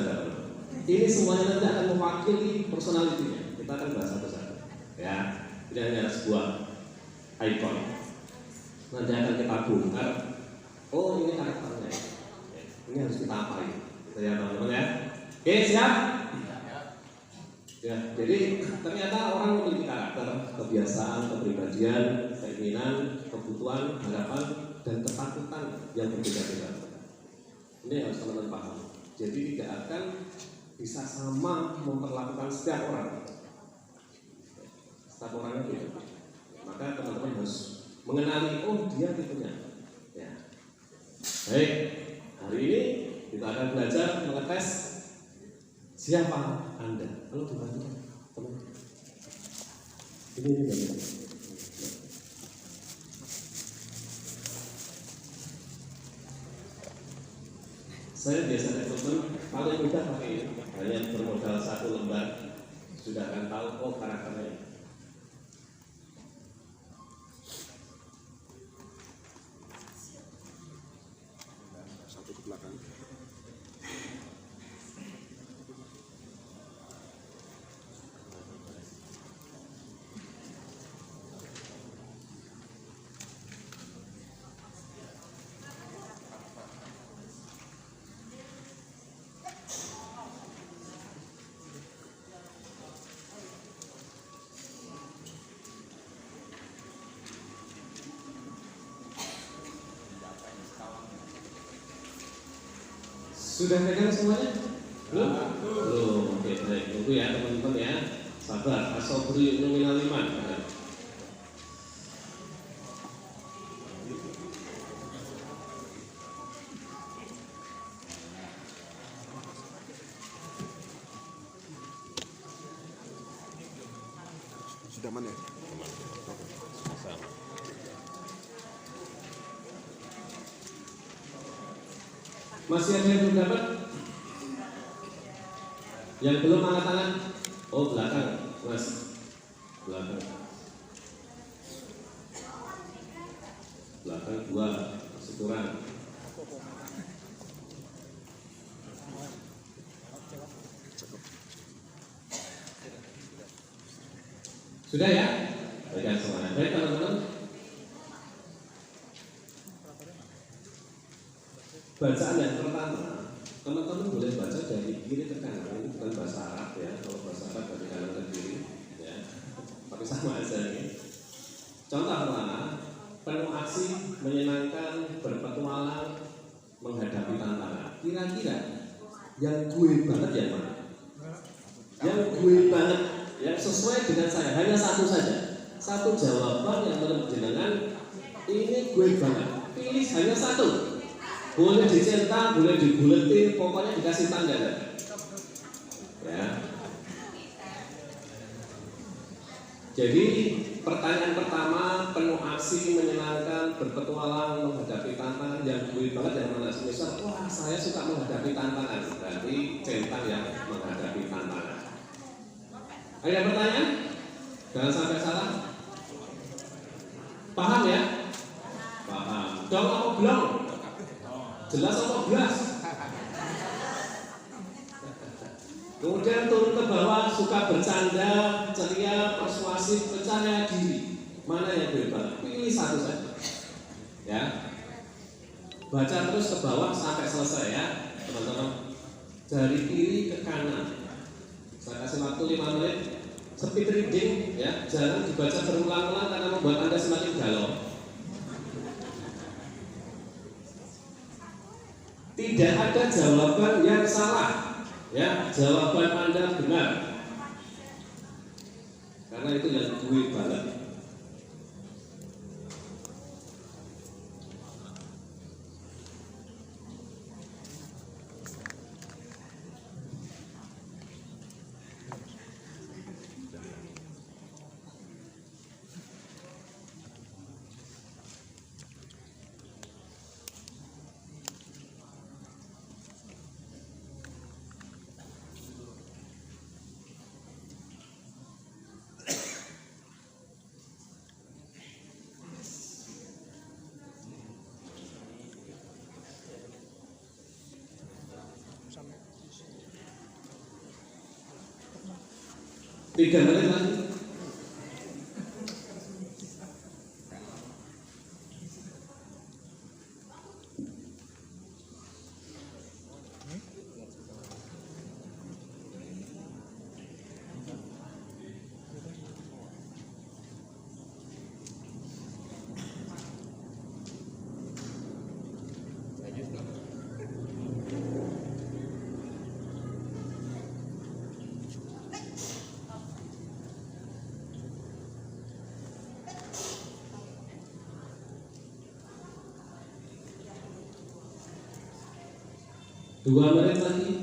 Ini semuanya nanti akan mewakili personalitinya. Kita akan bahas satu-satu. Ya, ini hanya sebuah ikon. Nanti akan kita bongkar. Oh, ini karakternya. Ini harus kita apain. Kita ya teman-teman ya. Oke, siap? Ya, jadi ternyata orang memiliki karakter, kebiasaan, kepribadian, keinginan, kebutuhan, harapan, dan ketakutan yang berbeda-beda. Ini harus teman-teman paham. Jadi tidak akan bisa sama memperlakukan setiap orang. Setiap orang itu. Maka teman-teman harus mengenali, oh dia tipenya. Ya. Baik, hari ini kita akan belajar mengetes siapa Anda. Kalau dibantu teman. Ini. Saya biasanya teman paling mudah pakai ini, hanya bermodal satu lembar sudah akan tahu oh karakternya. Satu ke belakang. Sudah pegang semuanya? Belum? Belum. Oke, baik. Tunggu ya teman-teman ya. Sabar. Asobri nominal 5. Sudah aman ya? Masih ada yang belum dapat? Yang belum angkat tangan? Oh, belakang, Mas. Belakang. Belakang 2, masih kurang. Sudah ya? Baikkan semuanya. Baik teman-teman. Bacaan yang pertama, teman-teman boleh baca dari kiri ke kanan. Ini bukan bahasa Arab ya. Kalau bahasa Arab dari kanan ke kiri, ya. Tapi sama aja ini. Contoh pertama, penuh aksi, menyenangkan, berpetualang, menghadapi tantangan. Kira-kira yang gue banget yang mana? Yang gue banget, yang sesuai dengan saya, hanya satu saja. Satu jawaban yang menurut jenengan ini gue banget. Pilih hanya satu. Boleh dicetak, boleh dibuletin, pokoknya dikasih tanda. Ya. Jadi pertanyaan pertama, penuh aksi, menyenangkan, berpetualang, menghadapi tantangan, yang gue banget yang mana? Misal, wah saya suka menghadapi tantangan, berarti centang yang menghadapi tantangan. Ada pertanyaan? Jangan sampai salah. Paham ya? Paham. Dong apa belum? Jelas apa belas? Kemudian turun ke bawah, suka bercanda, ceria, persuasif, percaya diri. Mana yang bebas? Pilih satu saja. Ya. Baca terus ke bawah sampai selesai ya, teman-teman. Dari kiri ke kanan. Saya kasih waktu 5 menit. Speed reading ya, jangan dibaca berulang-ulang karena membuat Anda semakin galau. Tidak ada jawaban yang salah. Ya, jawaban Anda benar. Karena itu yang gue banget. Tiga menit lagi. Dua menit lagi.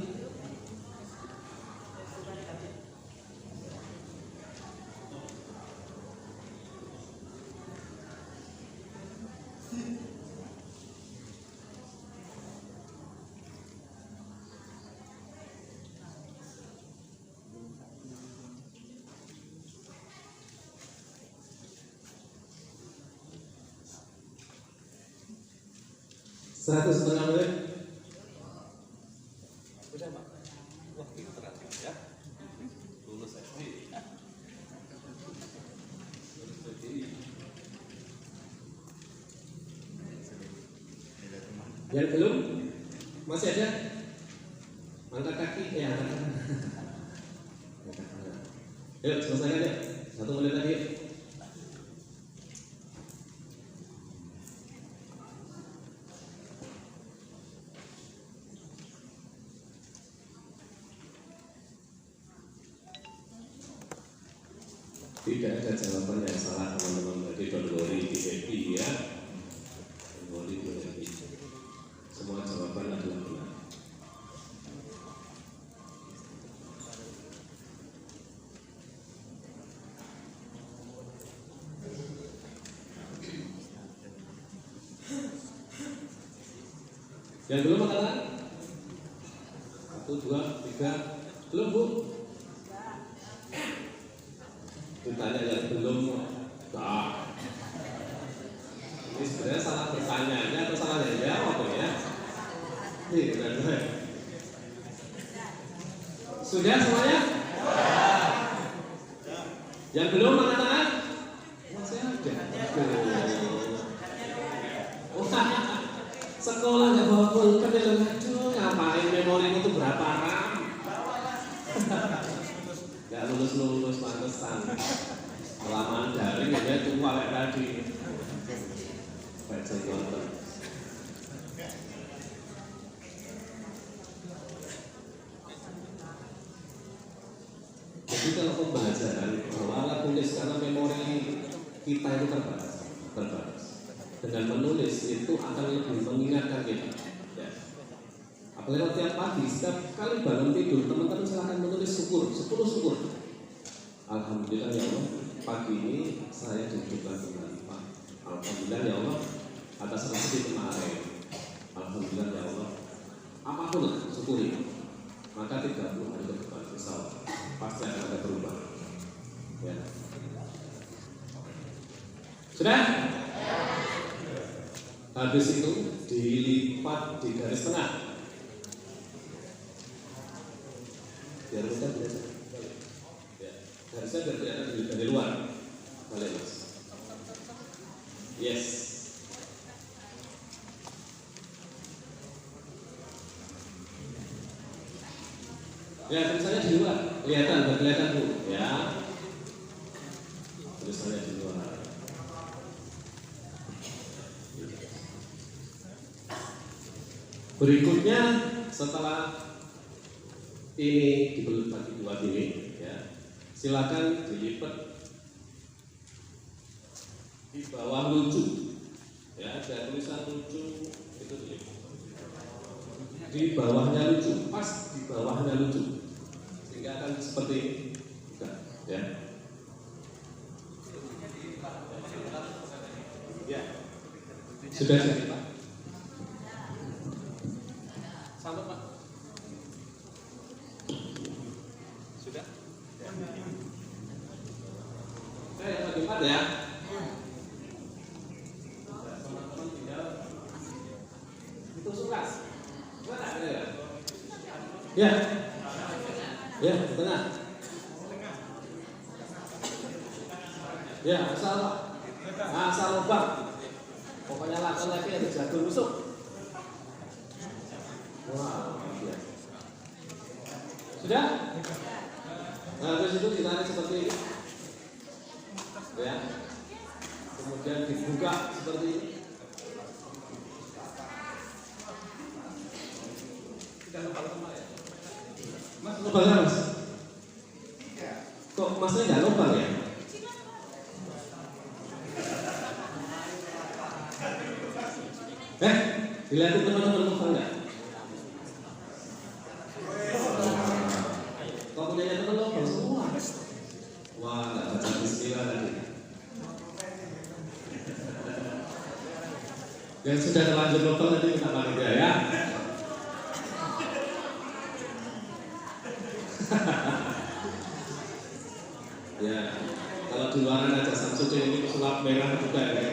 Satu setengah menit. Yang belum masih ada, angkat kaki, angkat tangan. Yuk selesaikan ya, 1 menit lagi. Tidak ada jawaban yang salah teman-teman, jadi don't worry, be happy ya. Don't worry, be happy. Semua jawaban adalah benar. Yang belum angkat tangan? 1, 2, 3. Belum, Bu? Ditanya yang belum. Nah. Ini sebenarnya salah bertanyanya atau salah yang jawab ya? Nih, benar-benar. Sudah semuanya? Yang belum angkat tangan? Masih ada. Oh, sekolah nggak bawa pulpen itu, aduh, ngapain memori itu berapa RAM? Nggak lulus pantesan. Kelamaan daring aja tua kayak tadi. Baca konten. Jadi kalau pembelajaran alat tulis karena memori kita itu terbatas. Dengan menulis itu akan lebih mengingatkan kita. Ya. Apalagi tiap pagi, setiap kali bangun tidur, teman-teman silahkan menulis syukur, 10 syukur. Alhamdulillah ya Allah, pagi ini saya diberikan kembali Pak. Alhamdulillah ya Allah, atas rezeki kemarin. Alhamdulillah ya Allah, apapun lah, syukuri. Maka 30 hari ke depan, insya Allah, pasti akan ada perubahan. Ya. Sudah? Habis itu dilipat di garis tengah. Biar mudah biasa. Ya. Garisnya biar kelihatan dari luar. Boleh Mas. Yes. Ya, tulisannya di luar. Kelihatan Bu. Ya. Tulisannya di luar. Berikutnya setelah ini dibagi dua ini, ya, silakan dilipat di bawah lucu, ya, ada tulisan lucu itu dilipat. Di bawahnya lucu, pas di bawahnya lucu, sehingga akan seperti ini, ya. Ya, sudah Pak. Satu Pak. Sudah? Yang bagi 4 ya. Teman-teman tinggal itu surat. Mana ada ya? Ya. Ya, tengah. Ya, asal Pak. Asal lubang. Pokoknya lakukan lagi ada jago rusuk. Wah, ya. Sudah? Nah, habis itu ditarik seperti ini, ya. Kemudian dibuka seperti ini. Tidak lubang ya? Mas, lubang Mas? Kok Masnya nggak lubang ya? Dilihatin teman-teman lubang nggak? Kok punya teman lubang semua? Wah, nggak baca bismillah tadi. Yang sudah terlanjur lubang nanti kita pakai ya. Ya, kalau di luar ada Samsudin ini pesulap merah juga ya.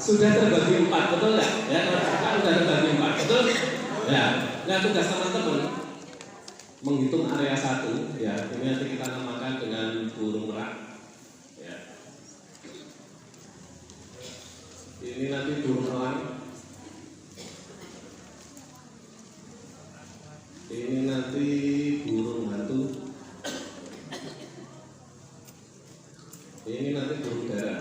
Sudah terbagi 4, betul nggak? Ya, kan sudah terbagi 4, betul? Ya, nah tugas teman-teman menghitung area 1, ya, ini nanti kita namakan dengan burung merak. Ya. Ini nanti burung elang. Ini nanti burung hantu. Ini nanti burung dara.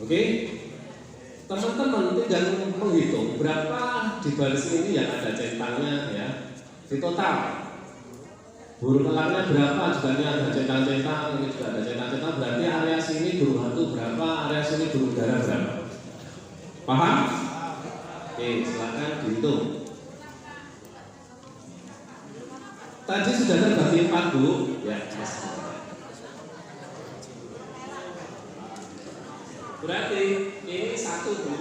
Oke, teman-teman tinggal menghitung berapa di baris ini yang ada centangnya ya. Di total burung elangnya berapa, juga ini ada centang-centang, ini juga ada centang-centang. Berarti area sini burung hantu berapa, area sini burung dara berapa? Paham? Oke, silakan dihitung. Tadi sudah terbagi 4 Bu, ya. satu Bu.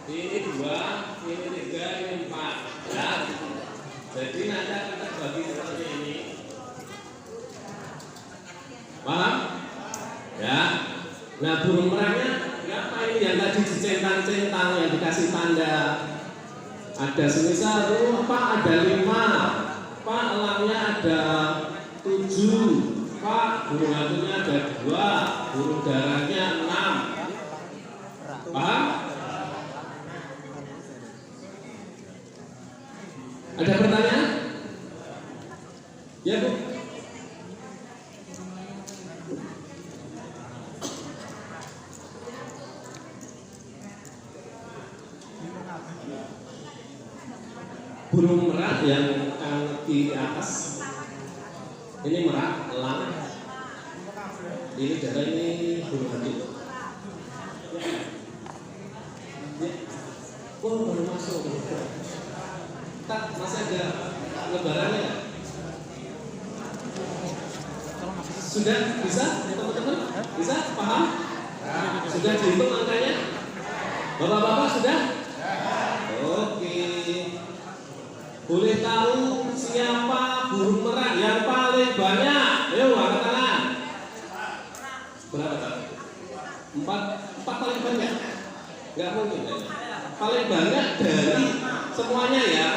Ini 2, ini 3, ini 4. Ya. Jadi nanti akan terbagi seperti ini. Paham? Ya. Nah burung merahnya berapa ini yang tadi dicentang-centang yang dikasih tanda? Ada semisal Pak ada 5, Pak elangnya ada 7, Pak burung hantunya ada 2, burung darahnya 6. Paham? Ada pertanyaan? Ya Bu. Burung merak yang di atas ini merak, elang, ini darah, ini burung hantu. Ya. Oh baru masuk. Tak masih ada lebarannya. Sudah bisa teman-teman? Bisa paham? Sudah dihitung angkanya? Bapak-bapak sudah? Oke. Boleh tahu siapa burung merak yang paling banyak? Ayo angkat tangan. Berapa tak? 4 paling banyak? Enggak mungkin ya. Paling banyak dari semuanya ya.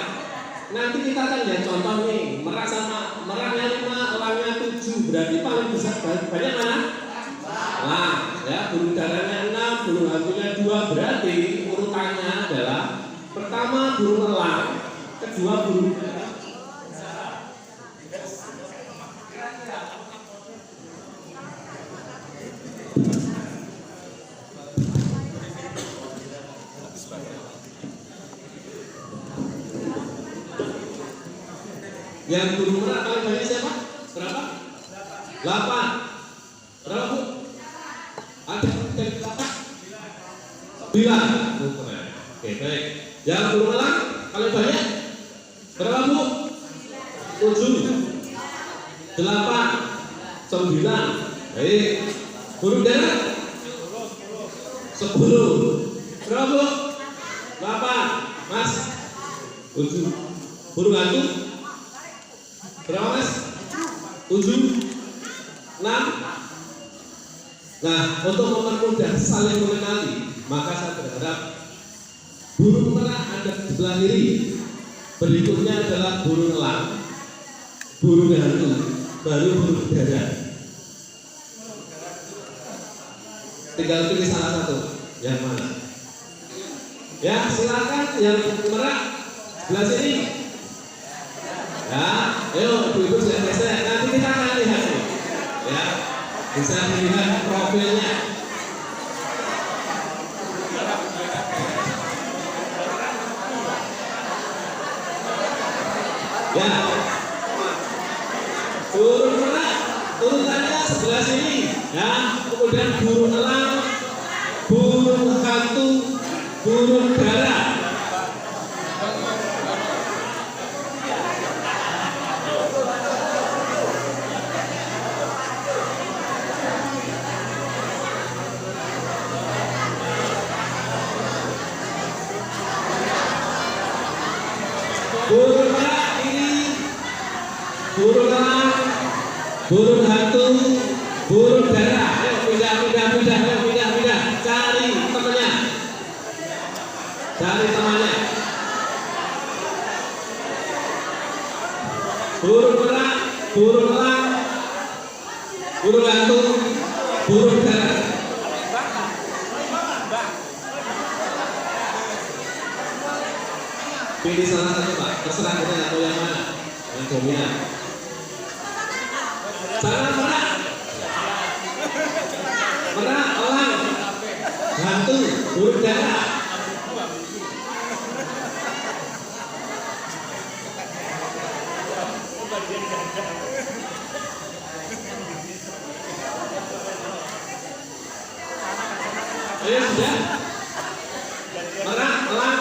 Nanti kita akan lihat contoh nih. Merak sama meraknya 5, elangnya 7. Berarti paling besar banyak mana? Nah, ya burung darahnya 6, burung hantunya 2. Berarti urutannya adalah pertama burung elang, kedua burung yang burung merak paling banyak siapa? Berapa? 8. Berapa Bu? Ada dari 8? 9. Oke baik. Yang burung elang paling banyak? Berapa Bu? 7. 8. 9. Baik. Burung darah? 10. Berapa Bu? 8. Mas? 7. Burung hantu? Berapa Mas? 7. 6. Nah, untuk mempermudah saling mengenali, maka saya berharap burung merak ada di sebelah kiri. Berikutnya adalah burung elang, burung hantu, baru burung darah. Tinggal pilih salah satu, yang mana? Ya, silakan yang merak sebelah sini. Ya, ayo ibu-ibu sudah geser. Nanti kita akan lihat nih. Ya, bisa dilihat profilnya. Ya, burung merak urutannya sebelah sini. Ya, kemudian burung elang, burung hantu, burung darah. Burung merak ini, burung elang, burung hantu, burung darah. Ayo pindah. Cari temannya. Burung merak, burung elang, burung hantu, burung darah. Pilih salah satu Pak, terserah kita atau yang mana yang dominan. Sana merak, elang, hantu, burung darah. Ayo sudah. Merak, elang,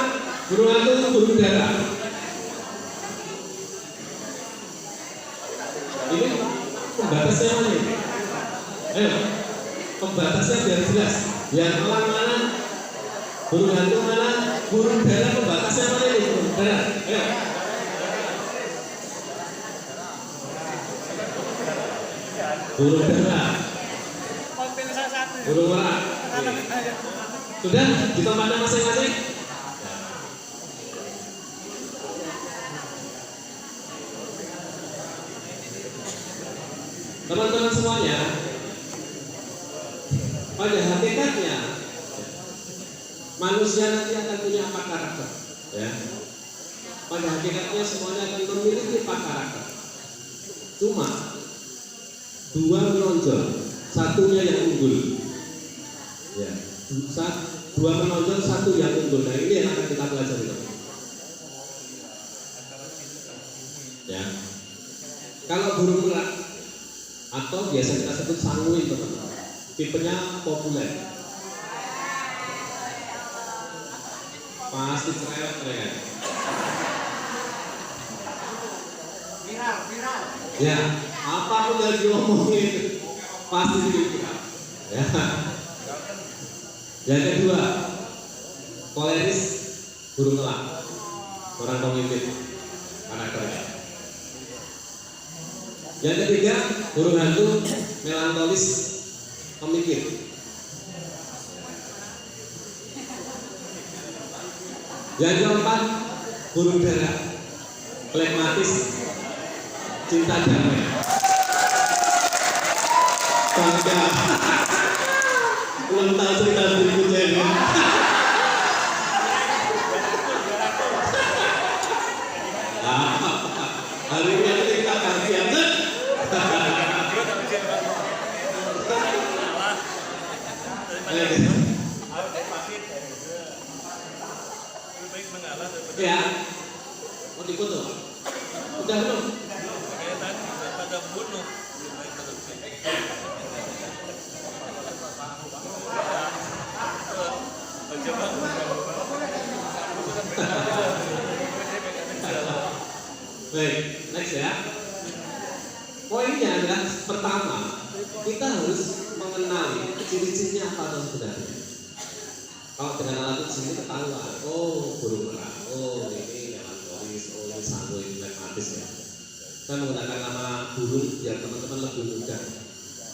burung hantu, burung darah. Ini pembatasnya mana ini? Ayo, pembatasnya biar jelas. Yang elang mana? hantu mana? Burung dara pembatasnya mana ini? Burung dara. Ayo. Burung dara. Burung merak. Sudah di tempatnya masing-masing. Teman-teman semuanya, pada hakikatnya manusia nanti akan punya 4 karakter, ya. Pada hakikatnya semuanya akan memiliki 4 karakter. Cuma 2 menonjol, satunya yang unggul. Ya, 2 menonjol, 1 yang unggul. Nah ini yang akan kita pelajari. Ya, kalau burung merak atau biasa kita sebut sanguin, teman-teman, tipenya populer, pasti cerewet. Viral. Ya, apapun yang diomongin pasti viral. Ya. Yang kedua, koleris, burung elang, orang pemimpin karakternya. Yang ketiga, burung hantu, melankolis, pemikir. Yang keempat, burung dara, flegmatis, cinta damai. Bangga. Belum tahu cerita berikutnya ini. Hari ini kita kajian. Ya, mau difoto? Udah belum? Baik, next ya. Poinnya adalah pertama, kita harus mengenali ciri-cirinya apa sebenarnya. Kalau dengan alat uji ini ketahuan, oh burung merak, oh ini melankolis, oh ini sanguin, flegmatis ya. Kita menggunakan nama burung biar teman-teman lebih mudah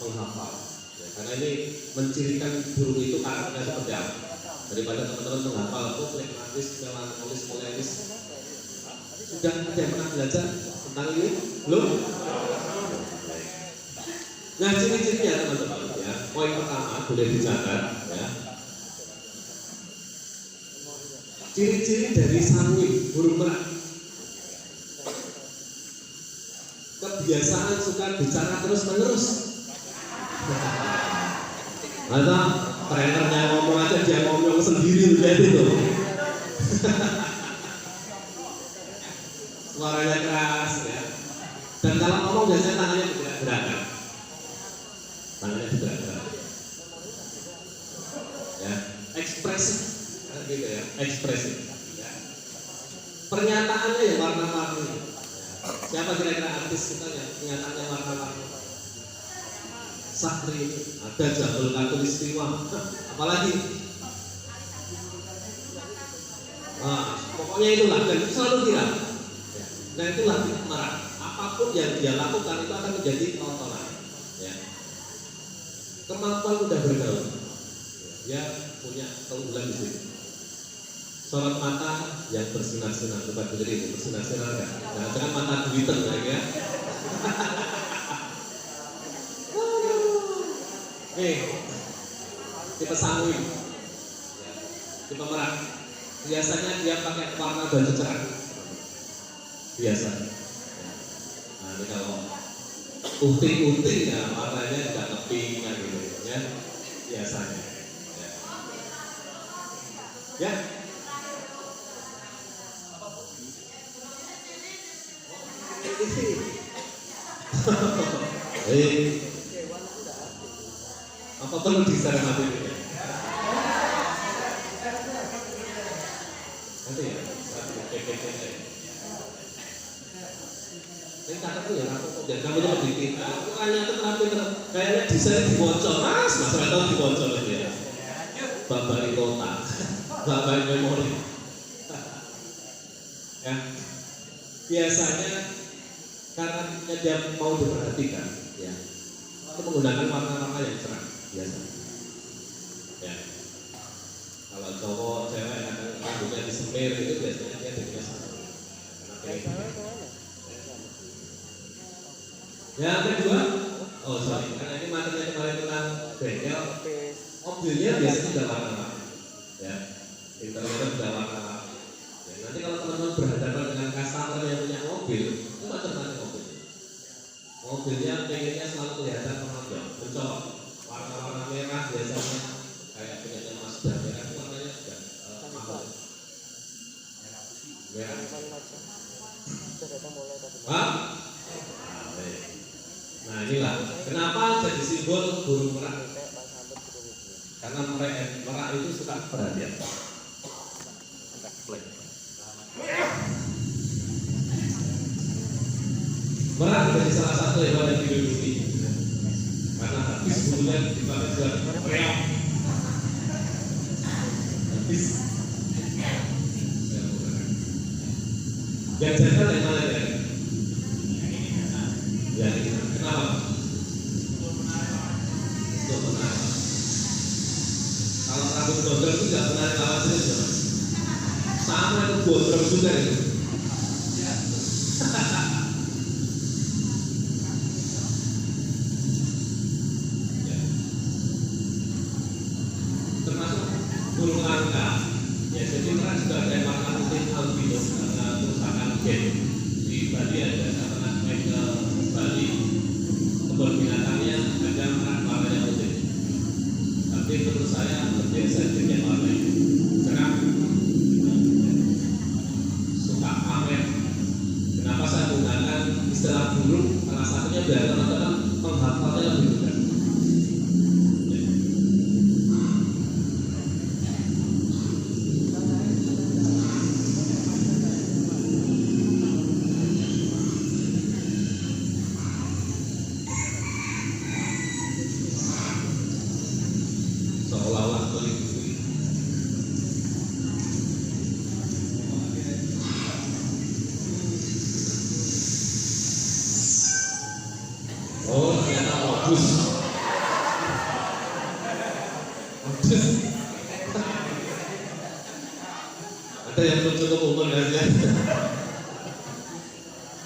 menghafal. Ya, karena ini mencirikan burung itu karakternya seperti apa. Daripada teman-teman menghafal, oh flegmatis, melankolis, koleris. Sudah ada yang pernah belajar tentang ini? Belum? Nah ciri-cirinya teman-teman ya. Poin pertama boleh dicatat ya. Ciri-ciri dari sanguin burung merak, kebiasaan suka bicara terus-menerus. Masa trainernya ngomong aja dia ngomong sendiri lihat itu. Suaranya keras ya. Dan kalau ngomong biasanya tangannya bergerak-gerak. Tangannya bergerak-gerak. Ya, ekspresif. Gitu ya, ekspresif. Ya. Pernyataannya ya warna-warni. Siapa kira-kira artis kita yang pernyataannya warna-warni? Sakri, ada Jabal Katulistiwa, apalagi? Pokoknya itulah, dan itu selalu viral. Nah itulah merak. Apapun yang dia lakukan itu akan menjadi tontonan. Ya. Kemampuan mudah bergaul. Dia punya keunggulan di sini. Sorot mata yang bersinar-sinar, bukan begitu ini, bersinar-sinar kan? Jangan-jangan mata duiter ya. Tipe sanguin, tipe merak. Biasanya dia pakai warna baju cerah. Biasa. Nah ini kalau putih-putih ya warnanya tidak keping gitu ya. Biasanya. Ya. Apa perlu diserahkan ini? Nanti ya, ini kataku ya, dan kamu tuh lebih bukannya itu terapi kayaknya desain dibocor, mas nggak tahu dibocor ya, babari kota. nggak baik memori. Ya, biasanya karena dia mau diperhatikan, ya, itu menggunakan warna-warna yang cerah biasa. Ya, kalau cowok cewek kadang rambutnya disemir itu biasanya dia dengan sama. Yang kedua, karena ini materinya kemarin tentang bengkel, mobilnya biasanya sudah warna-warna, ya, interiornya sudah warna-warna. Ya, nanti kalau teman-teman berhadapan dengan customer yang punya mobil, itu macam-macam mobil. Mobilnya pengennya selalu kelihatan menonjol, mencolok, warna-warna merah biasanya kayak punyanya Mazda, merah warnanya juga mahal. Merah. Nah inilah kenapa jadi simbol burung merak. Karena merak itu suka perhatian. Merak menjadi salah satu hewan yang dilindungi karena habis bulunya dipakai buat reok. Habis. Yang jantan yang mana ya? Ya, kenapa? Untuk menarik. Kalau rambut gondrong itu tidak menarik lawan jenis, sama itu gondrong juga itu. Termasuk burung langka. Ya, jadi mereka juga ada yang warna putih albino karena kerusakan gen di Bali ada karena ke Bali kebun binatangnya ada merak warnanya putih. Tapi menurut saya terbiasa dengan warna cerah, suka pamer. Kenapa saya menggunakan istilah burung? Salah satunya biar teman-teman menghafalnya lebih mudah. Seolah-olah melindungi. Oh, ternyata modus. Modus. Ada yang belum cukup umur ya.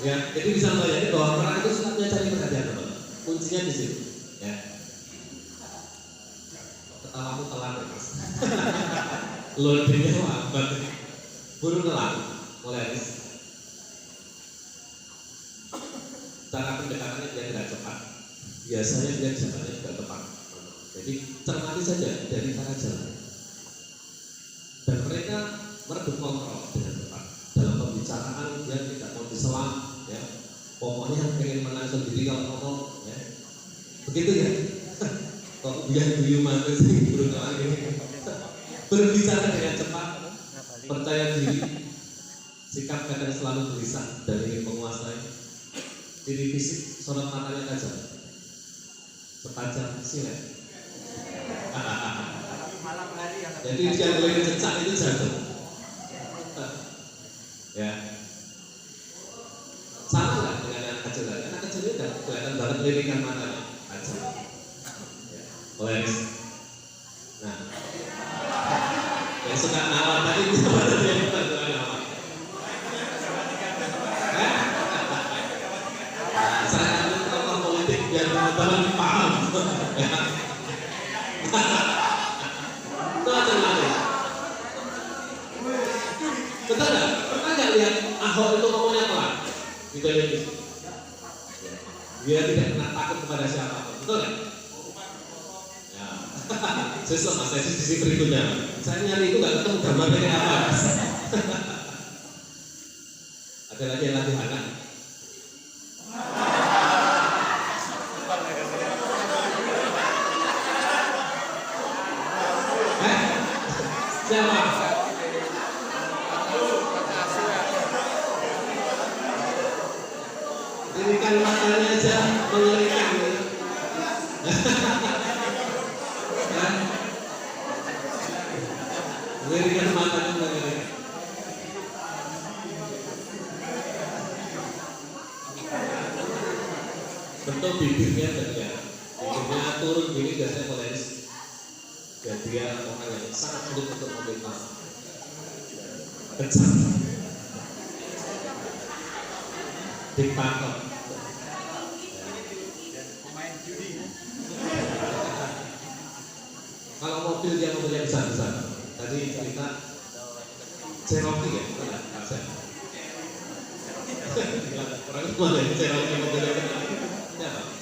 Ya, jadi bisa bayangin bahwa orang itu suka cari perhatian, teman. Kuncinya di situ. Ya. Ketawamu telat ya mas. Loadingnya lambat. Burung elang, Polaris. Cara pendekatannya dia tidak cepat. Biasanya dia jalannya juga tepat. Jadi cermati saja dari cara jalan. Dan mereka merebut kontrol dengan tepat. Dalam pembicaraan dia tidak mau diselam, ya. Pokoknya pengen menang sendiri kalau ngomong, ya. Begitu ya. Kok biar dulu mati sih burung elang ini. Berbicara dengan cepat, percaya diri, sikap kadang selalu gelisah dan ingin menguasai. Ciri fisik, sorot matanya tajam, setajam silet. Jadi dia boleh cecak itu jatuh. Ya, sama nggak dengan anak kecil? Anak kecil itu kan kelihatan banget lirikan matanya tajam. Polaris. Nah, yang suka nawar tadi bisa baca dia bukan suka nawar. Saya ambil tokoh politik biar teman-teman paham. Itu macam-macam. Betul nggak? Pernah nggak lihat Ahok itu ngomongnya pelan di televisi? Dia tidak pernah takut kepada siapapun. Betul nggak? Sesuai mas, saya sisi berikutnya. Saya nyari itu nggak ketemu gambarnya kayak apa. Ada lagi yang latihan kan? Siapa? Lirikan matanya aja mengerikan. Lirikan Untuk bibirnya bibirnya turun gini biasanya koleris. Dan dia orang yang sangat sulit untuk meminta. Kejam. Diktator. Kalau mobil dia mobilnya besar-besar. Tadi kita Cherokee ya, tidak kasar. Orang mana yang Cherokee mobilnya apa?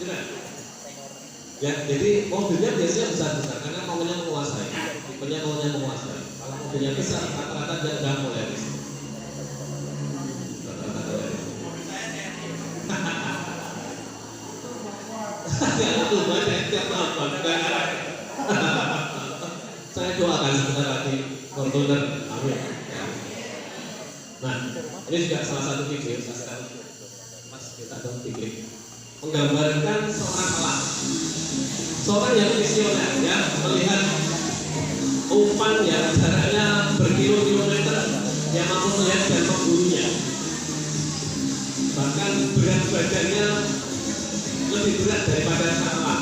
Jelas. Ya, jadi mobilnya biasanya besar-besar karena maunya menguasai. Tipenya maunya menguasai. Kalau mobilnya besar, rata-rata dia udah koleris. Rata-rata koleris. Ya itu banyak tiap tahun. Saya doakan sebentar lagi Fortuner, amin. Nah, ini juga salah satu video Mas kita dong pikir menggambarkan seorang yang visioner ya, melihat umpan yang jaraknya berkilo-kilometer yang mampu melihat dan memburunya. Bahkan berat badannya lebih berat daripada sampah.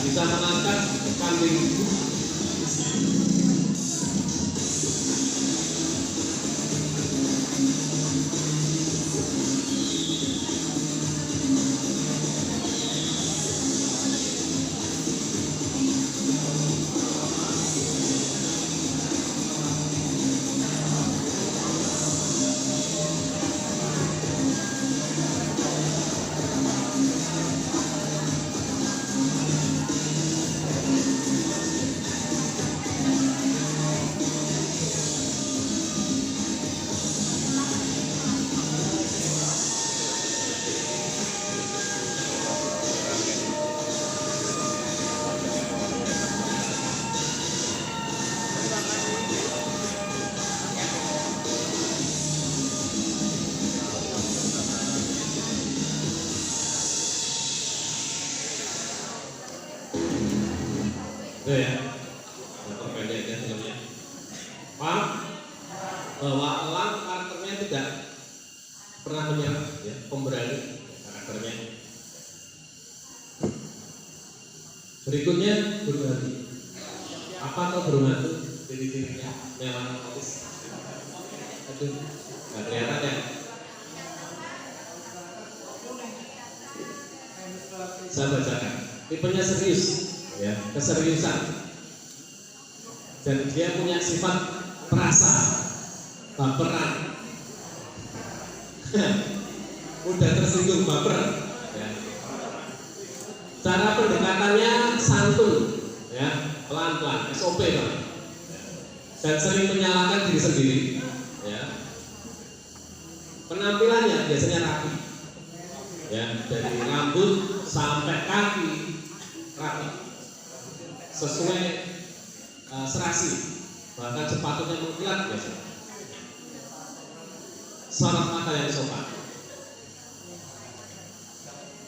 Bisa mengangkat kambing. Itu ya, pendek ya filmnya. Paham bahwa elang karakternya tidak pernah menyerah, ya, pemberani karakternya. Berikutnya burung hantu. Apa tuh burung hantu? Ciri-cirinya melankolis. Aduh, nggak kelihatan ya. Saya bacakan. Tipenya serius. Ya, keseriusan dan dia punya sifat perasa, baperan, mudah tersinggung, baper. Ya. Cara pendekatannya santun, ya, pelan-pelan, SOP kan, dan sering menyalahkan diri sendiri. Ya. Penampilannya biasanya rapi, ya, dari rambut sampai kaki rapi. Sesuai serasi, bahkan sepatunya mengkilat biasa. Sorot mata yang sopan.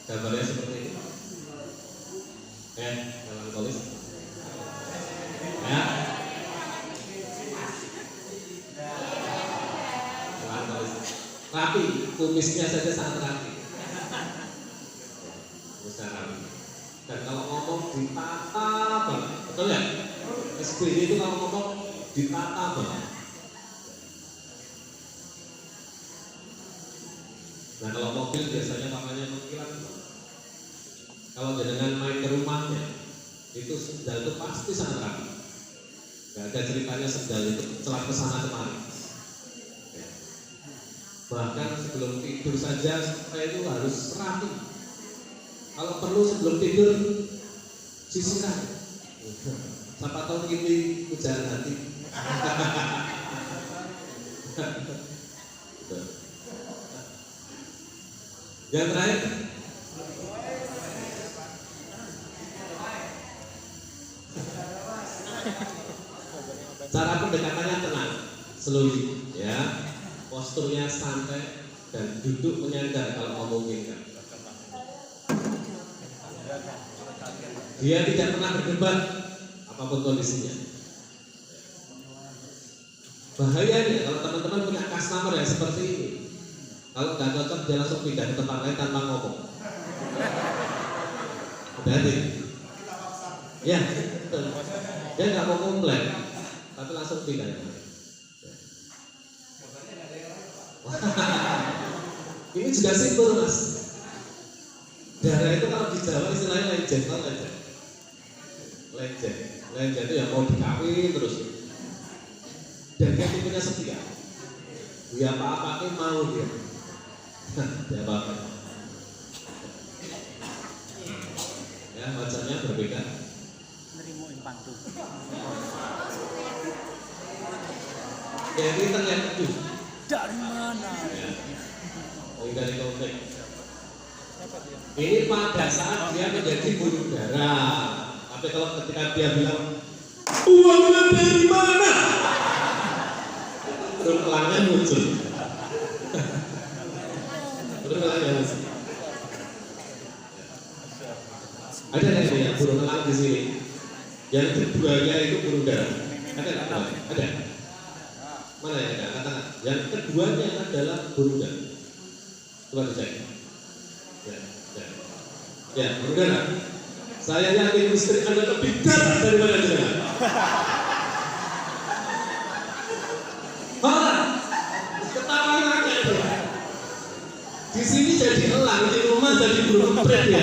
Gambarnya seperti ini. Melankolis. Ya. Melankolis. Rapi, kumisnya saja sangat rapi. Kumisnya rapi. Dan kalau ngomong ditata banget, betul ya? SBY itu kalau ngomong ditata banget. Nah kalau mobil biasanya makanya mengkilat. Kalau jenengan main ke rumahnya, itu sendal itu pasti sangat rapi. Gak ada ceritanya sendal itu celah ke sana kemari. Bahkan sebelum tidur saja saya itu harus rapi. Kalau perlu sebelum tidur sisiran. Siapa tahu ini ujian hati. Yang terakhir, cara pendekatannya tenang, slowly, ya, posturnya santai dan duduk menyandar kalau memungkinkan. Dia tidak pernah berdebat apapun kondisinya. Bahayanya kalau teman-teman punya customer yang seperti ini, kalau nggak cocok dia langsung pindah ke tempat lain tanpa ngomong. Hati-hati. Ya, betul. Dia nggak mau komplain, tapi langsung pindah. Ini juga simpel, Mas. Darah itu kalau di Jawa istilahnya legend, kan legend. Legend itu yang mau dikawin terus. Dan dia tipenya setia. Dia apa-apa ini mau dia. Dia apa-apa. Ya, wajahnya berbeda. Jadi terlihat teduh. Dari mana? Ya. Dari konflik. Ini pada saat dia menjadi bunuh darah. Tapi kalau ketika dia bilang uangnya dari mana? Burung elangnya muncul. Burung elangnya muncul. Ada nggak yang burung elang di sini? Yang keduanya itu burung darah. Ada nggak? Ada. Mana yang ada? Katakan. Yang keduanya adalah burung darah. Coba dicek. Ya, burung darah. Saya yakin istri Anda lebih darah daripada jenengan. Ketawa aja itu. Di sini jadi elang, di rumah jadi burung pret ya.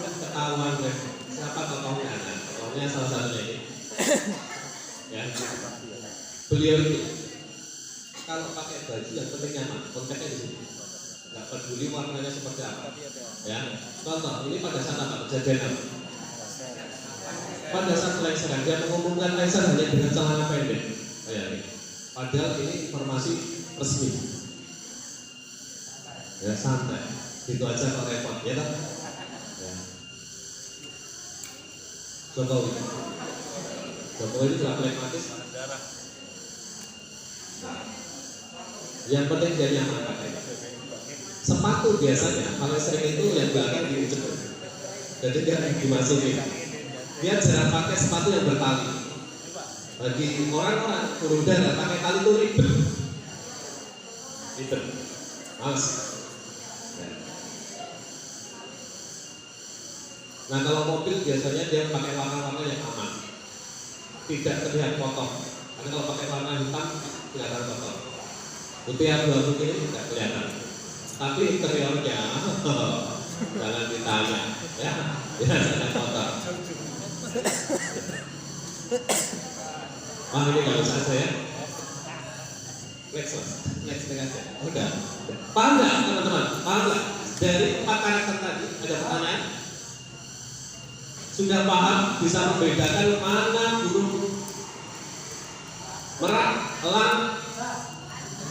Ketahuan deh. Siapa tokohnya? Tokohnya salah satunya ini. Ya. Beliau itu kalau pakai baju yang penting nyaman, konteksnya di sini. Nggak peduli warnanya seperti apa. Ya. Contoh, ini pada saat apa? Kejadian apa? Pada saat lengseran, dia mengumumkan lengser hanya dengan celana pendek. Ya, ini. Padahal ini informasi resmi. Ya, santai. Itu aja kok repot, ya kan? Ya. Jokowi itu tidak pragmatis. Yang penting dia nyaman pakai. Sepatu biasanya paling sering itu yang belakang dijepit. Jadi dia dimasukin. Dia jarang pakai sepatu yang bertali. Bagi orang-orang burung darah pakai tali itu ribet. Males. Nah kalau mobil biasanya dia pakai warna-warna yang aman, tidak terlihat kotor. Karena kalau pakai warna hitam kelihatan kotor. Putih abu-abu ini tidak kelihatan. Tapi interiornya jangan ditanya, ya, biasanya kotor. Wah ini nggak usah saya. Next aja. Udah. Paham nggak teman-teman? Paham nggak? Dari 4 karakter tadi ada pertanyaan? Sudah paham bisa membedakan mana burung merak, elang,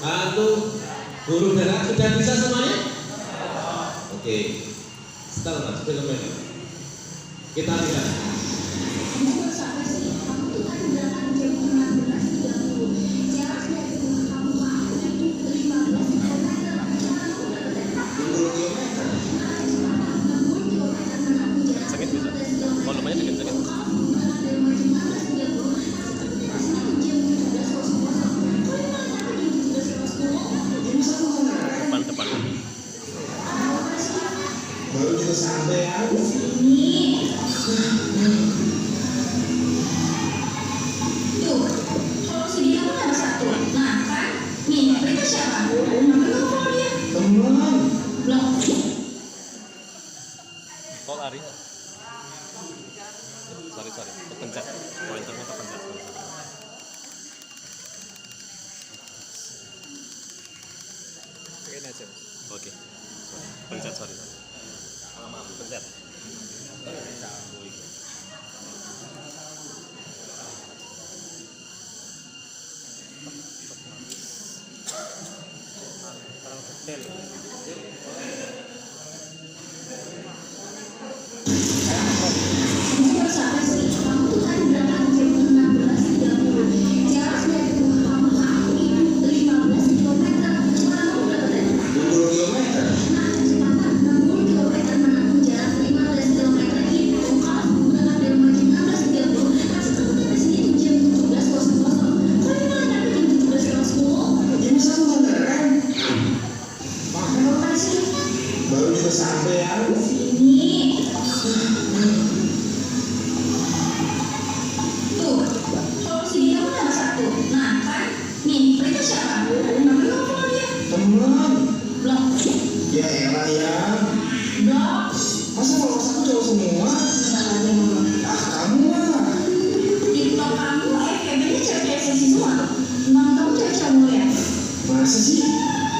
hantu, burung darah? Sudah bisa semuanya? Oke. Setelah kita lihat. Baru kita sampai ini aja. Oke. Pencet, sorry. Maaf, pencet. Kamu sampai sih, kamu tuh tadi berangkat jam 16.30. Jarak dari rumah kamu ke aku itu 15 kilometer. Kamu berapa tadi? 60 kilometer. Nah, kecepatan 60 kilometer menempuh jarak 15 kilometer itu. Kalau kamu berangkat dari rumah jam 16.30, pasti kamu sampai sini tuh jam 17.00. Kok ini malah nyampe jam 17.10? Ini satu beneran. Kamu apa sih? Baru juga sampai ya. Sini. Tuh, kalau sini kamu nomor 1. Nah, kan? Nih, itu siapa? Namanya apa dia? Teman. Blok. Ya elah ya. Blok. Masa kalau aku cowok semua? Bentar lagi ngomong. Ah kamu lah. Di blok kamu, kayaknya cewek-cewek seksi semua. Bang, kamu cewek-cewek mulia. Masa sih?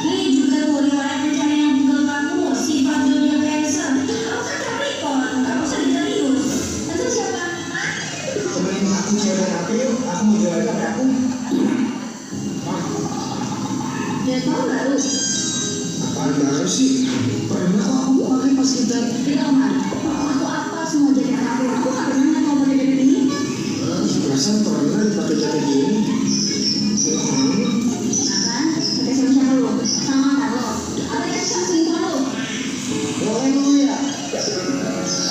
Ini juga tuh riwayat pencarian Google kamu, sifat dunia cancer. Kamu kan Capricorn, kamu Sagittarius. Itu siapa? Hah? Temenin aku cewek dan aku yuk. Aku mau jualan HP aku. Dia tahu baru. Apaan baru sih? Pernah kok aku pakai pas kita. Tidak, Man. Aku apa semua jaket aku. Aku gak pernah nggak mau pakai jaket ini. Perasaan pernah dipakai jaket gini. Nah kan, pakai sama siapa lu? Sama mantan lo. Apa yang sama selingkuhan lo? Boleh dulu ya.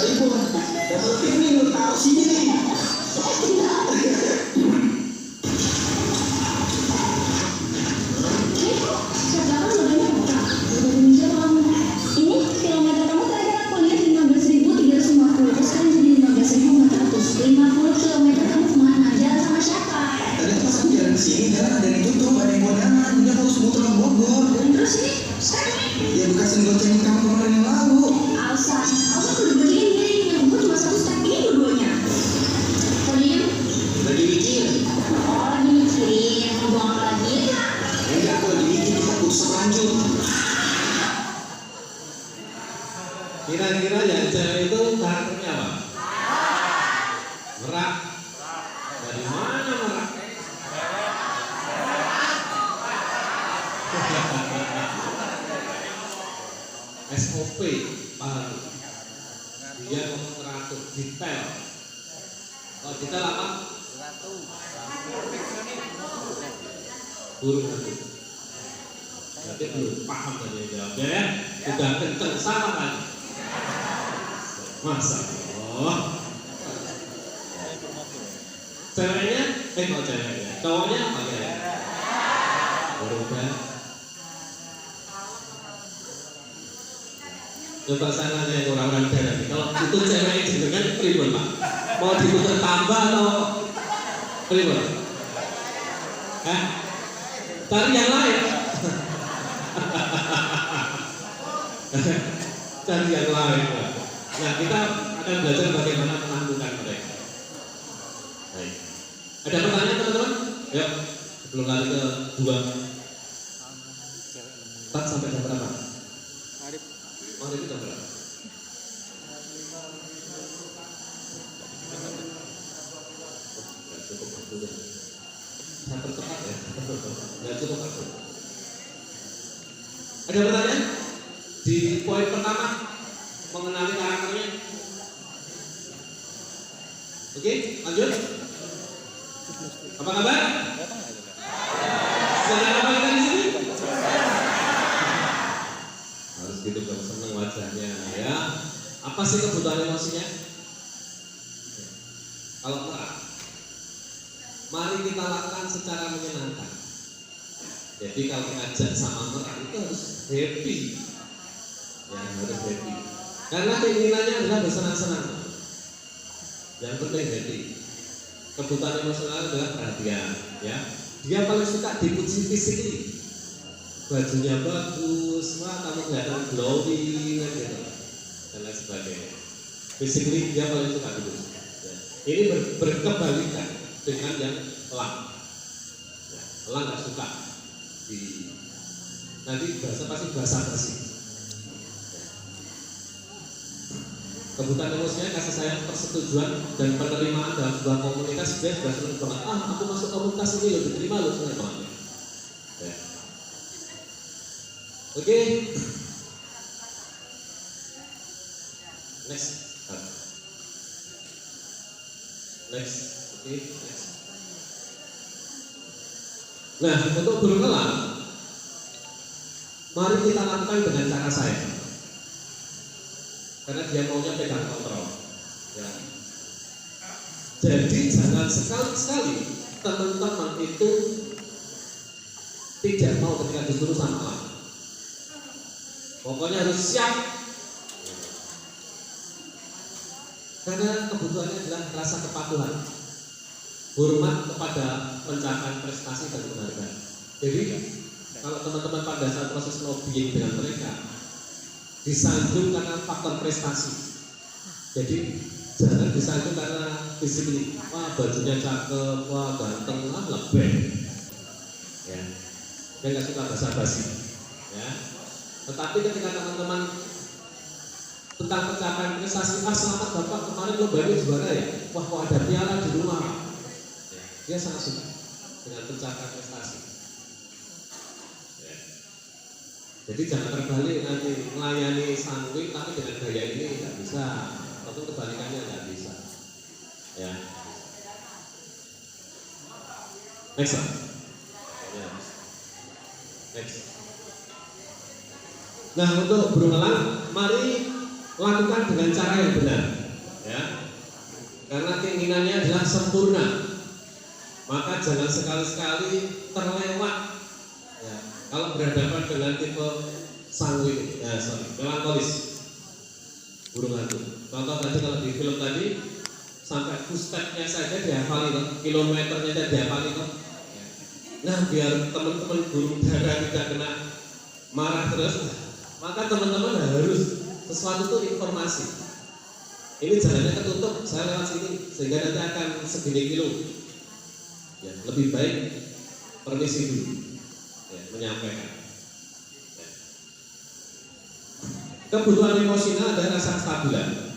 Ayo bu, dapat tip nih lu taruh sini nih. Sekarang modelnya apa? Udah Indonesia kamu. Ini kilometer kamu terakhir aku lihat 15.350. Terus sekarang jadi 15.400. 50 kilometer kamu kemana? Jalan sama siapa? Tadi pas aku jalan kesini, jalan ada yang tutup, ada yang kondangan. Udah aku semua telah Bogor. Terus ini sekarang Ya bekas yang goncengin kamu kemarin yang lalu. Alsa tuh udah begini miringnya. Gue cuma satu step ini dua-duanya. Podium. Lagi bikin. Oh, lagi mikirin. Mau buang apa lagi ya? Enggak, aku lagi bikin, kita putus lanjut. Kira-kira yang cewek itu karakternya apa? Merak. Dari mana merak? SOP baru. Dia ngomong teratur, detail. Kalau detail apa? Burung hantu. Berarti belum paham tadi yang jawabnya ya. Sudah kenceng sama kan? Masa Allah. Ceweknya, kok ceweknya? Cowoknya apa ya? Berubah. Coba sana aja yang orang-orang daerah. Kalau itu cewek jenengan pribun Pak. Mau diputar tambah atau pribun? Cari yang lain. Cari yang lain. Nah, kita akan belajar bagaimana menentukan mereka. Baik. Ada pertanyaan teman-teman? Yuk, sebelum lari ke 2. 4 sampai jam berapa? Maghrib itu jam berapa? Nggak cukup waktu deh. Saya percepat ya. Nggak cukup waktu. Ada pertanyaan? Di poin pertama mengenali karakternya. Oke, lanjut. Apa kabar? Senang apa kita di sini? Harus gitu dong, senang wajahnya ya. Apa sih kebutuhan emosinya? Kalau marah, mari kita lakukan secara menyenangkan. Jadi kalau ngajak sama merah itu harus happy, ya harus happy. Karena keinginannya adalah bersenang-senang. Yang penting happy. Kebutuhan emosional adalah perhatian, ya. Dia paling suka dipuji fisikly. Bajunya bagus, wah kamu kelihatan glowing, gitu, dan lain sebagainya. Fisikly dia paling suka dipuji. Ya. Ini berkebalikan dengan yang elang. Ya, elang nggak suka nanti bahasa pasti basa-basi. Kebutuhan emosinya kasih sayang, persetujuan dan penerimaan dalam sebuah komunitas dia sudah senang banget. Aku masuk komunitas ini loh, diterima loh, senang banget. Ya. Oke. Next. Next. Oke. Next. Nah, untuk burung elang, mari kita lakukan dengan cara sayang. Karena dia maunya pegang kontrol. Ya. Jadi jangan sekali-sekali teman-teman itu tidak mau ketika disuruh sama Allah. Pokoknya harus siap. Karena kebutuhannya adalah rasa kepatuhan, hormat kepada pencapaian prestasi dan penghargaan. Jadi kalau teman-teman pada saat proses lobbying dengan mereka disanjung karena faktor prestasi. Jadi jangan disanjung karena fisik. Wah bajunya cakep, wah ganteng, lebih. Ya, dia nggak suka basa-basi. Ya, tetapi ketika teman-teman tentang pencapaian prestasi, selamat bapak kemarin lombanya juara ya. Wah kok ada piala di rumah. Ya, dia sangat suka dengan pencapaian prestasi. Jadi jangan terbalik nanti melayani sangwing tapi dengan gaya ini nggak bisa, ataupun kebalikannya nggak bisa. Ya. Next. Ya. Next. Nah untuk burung elang, mari lakukan dengan cara yang benar. Ya. Karena keinginannya adalah sempurna, maka jangan sekali-sekali terlewat. Ya. Kalau berhadapan dengan tipe sanguin, melankolis, burung hantu. Contoh tadi kalau di film tadi sampai footstep-nya saja dihafali, kilometernya saja dihafali. Nah biar teman-teman burung dara tidak kena marah terus, maka teman-teman harus sesuatu itu informasi. Ini jalannya ketutup, saya lewat sini sehingga nanti akan segini kilo. Ya, lebih baik permisi dulu. Menyampaikan. Ya. Kebutuhan emosional adalah rasa kestabilan,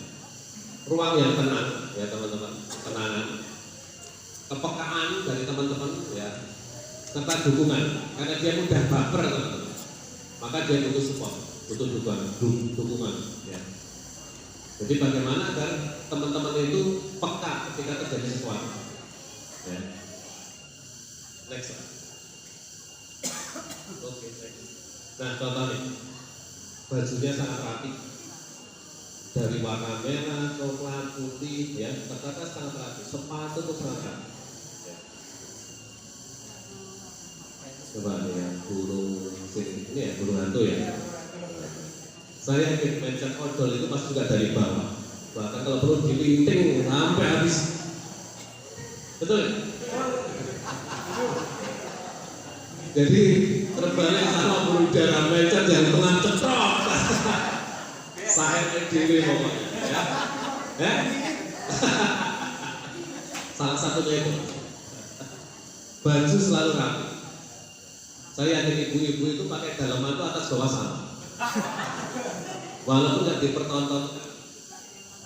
ruang yang tenang, ya teman-teman, ketenangan, kepekaan dari teman-teman, ya, serta dukungan. Karena dia mudah baper, teman-teman, maka dia butuh support, butuh dukungan. Ya. Jadi bagaimana agar teman-teman itu peka ketika terjadi sesuatu. Ya. Next. Oke, nah contoh nih, bajunya sangat rapi, dari warna merah, coklat, putih, ya, ternyata sangat rapi. Sepatu itu sangat rapi. Ya. Coba nih ya, burung sini, ini ya burung hantu ya. Saya yakin mencet odol itu pasti juga dari bawah, bahkan kalau perlu dilinting sampai habis. Betul ya? Jadi terbalik sama burung dara mencet yang tengah cetrok. Saya dewe pokoknya, ya. Ya. Salah satunya itu. Baju selalu rapi. Saya yakin ibu-ibu itu pakai dalaman itu atas bawah sama. Walaupun nggak dipertontonkan,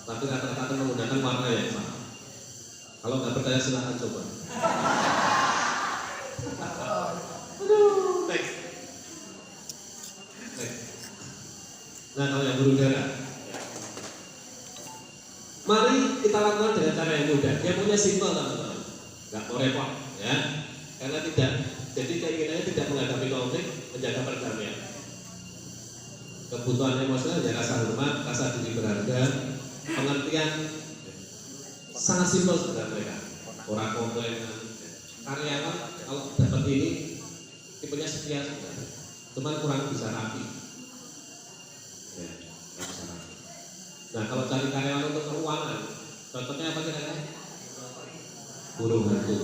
tapi rata-rata menggunakan warna yang sama. Kalau nggak percaya silahkan coba. Next. Nah kalau yang burung dara, mari kita lakukan dengan cara yang mudah. Dia punya simpel teman-teman, nggak mau repot, ya. Karena tidak, jadi keinginannya tidak menghadapi konflik, menjaga perdamaian. Kebutuhan emosional, ya, rasa hormat, rasa diri berharga, pengertian, sangat simpel sebenarnya mereka. Orang komplain, karyawan kalau dapat ini tipenya setia sebenarnya, cuman kurang bisa rapi. Ya, bisa rapi. Nah kalau cari karyawan untuk keuangan, cocoknya apa kira-kira? Burung hantu,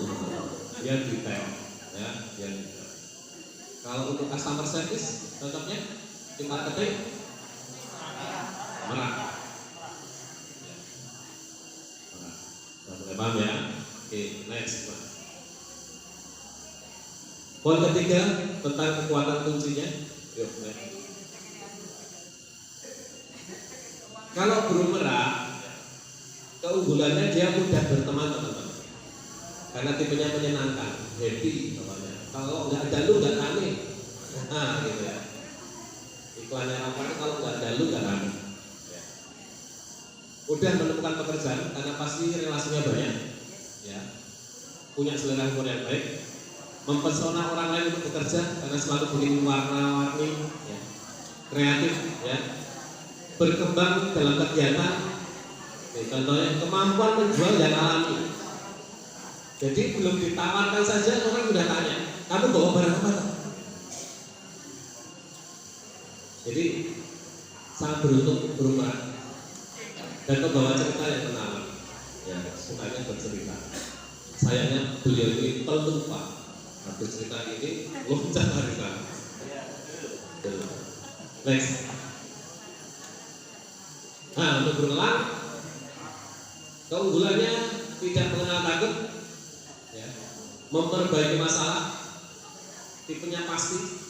dia detail, ya, dia detail. Kalau untuk customer service, cocoknya tim marketing, merah. Paham ya? Oke, next. Poin ketiga tentang kekuatan kuncinya, Yuk, kalau burung merak, keunggulannya dia mudah berteman teman-teman, karena tipenya menyenangkan, happy namanya. Kalau nggak ada lu nggak rame, nah gitu ya. Iklannya apa? Kalau nggak ada lu nggak rame. Ya. Udah menemukan pekerjaan karena pasti relasinya banyak, ya. Punya selera humor yang baik, mempesona orang lain untuk bekerja karena selalu bikin warna-warni, ya. Kreatif, ya. Berkembang dalam kegiatan, contohnya kemampuan menjual yang alami. Jadi belum ditawarkan saja orang sudah tanya, kamu bawa barang apa? Jadi sangat beruntung burung merak dan membawa cerita yang menawan. Ya, sukanya bercerita. Sayangnya beliau ini pelupa. Habis cerita ini loncat harga. Next. Nah, untuk burung elang, keunggulannya tidak mengenal takut, ya, memperbaiki masalah, tipenya pasti.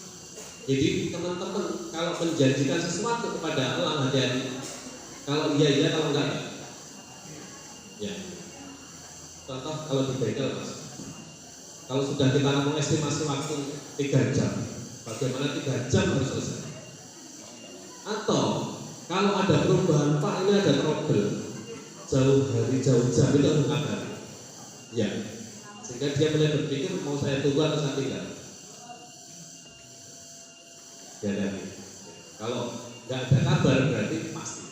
Jadi teman-teman kalau menjanjikan sesuatu kepada elang hati-hati. Kalau iya, kalau enggak, ya. Contoh kalau di bengkel, Mas, kalau sudah kita ngomong estimasi waktu 3 jam, bagaimana 3 jam harus selesai? Atau kalau ada perubahan, Pak, ini ada trouble, jauh hari, jauh jam, itu harus ngabarin. Ya, sehingga dia mulai berpikir mau saya tunggu atau saya tinggal. Ya, kalau nggak ada kabar berarti pasti.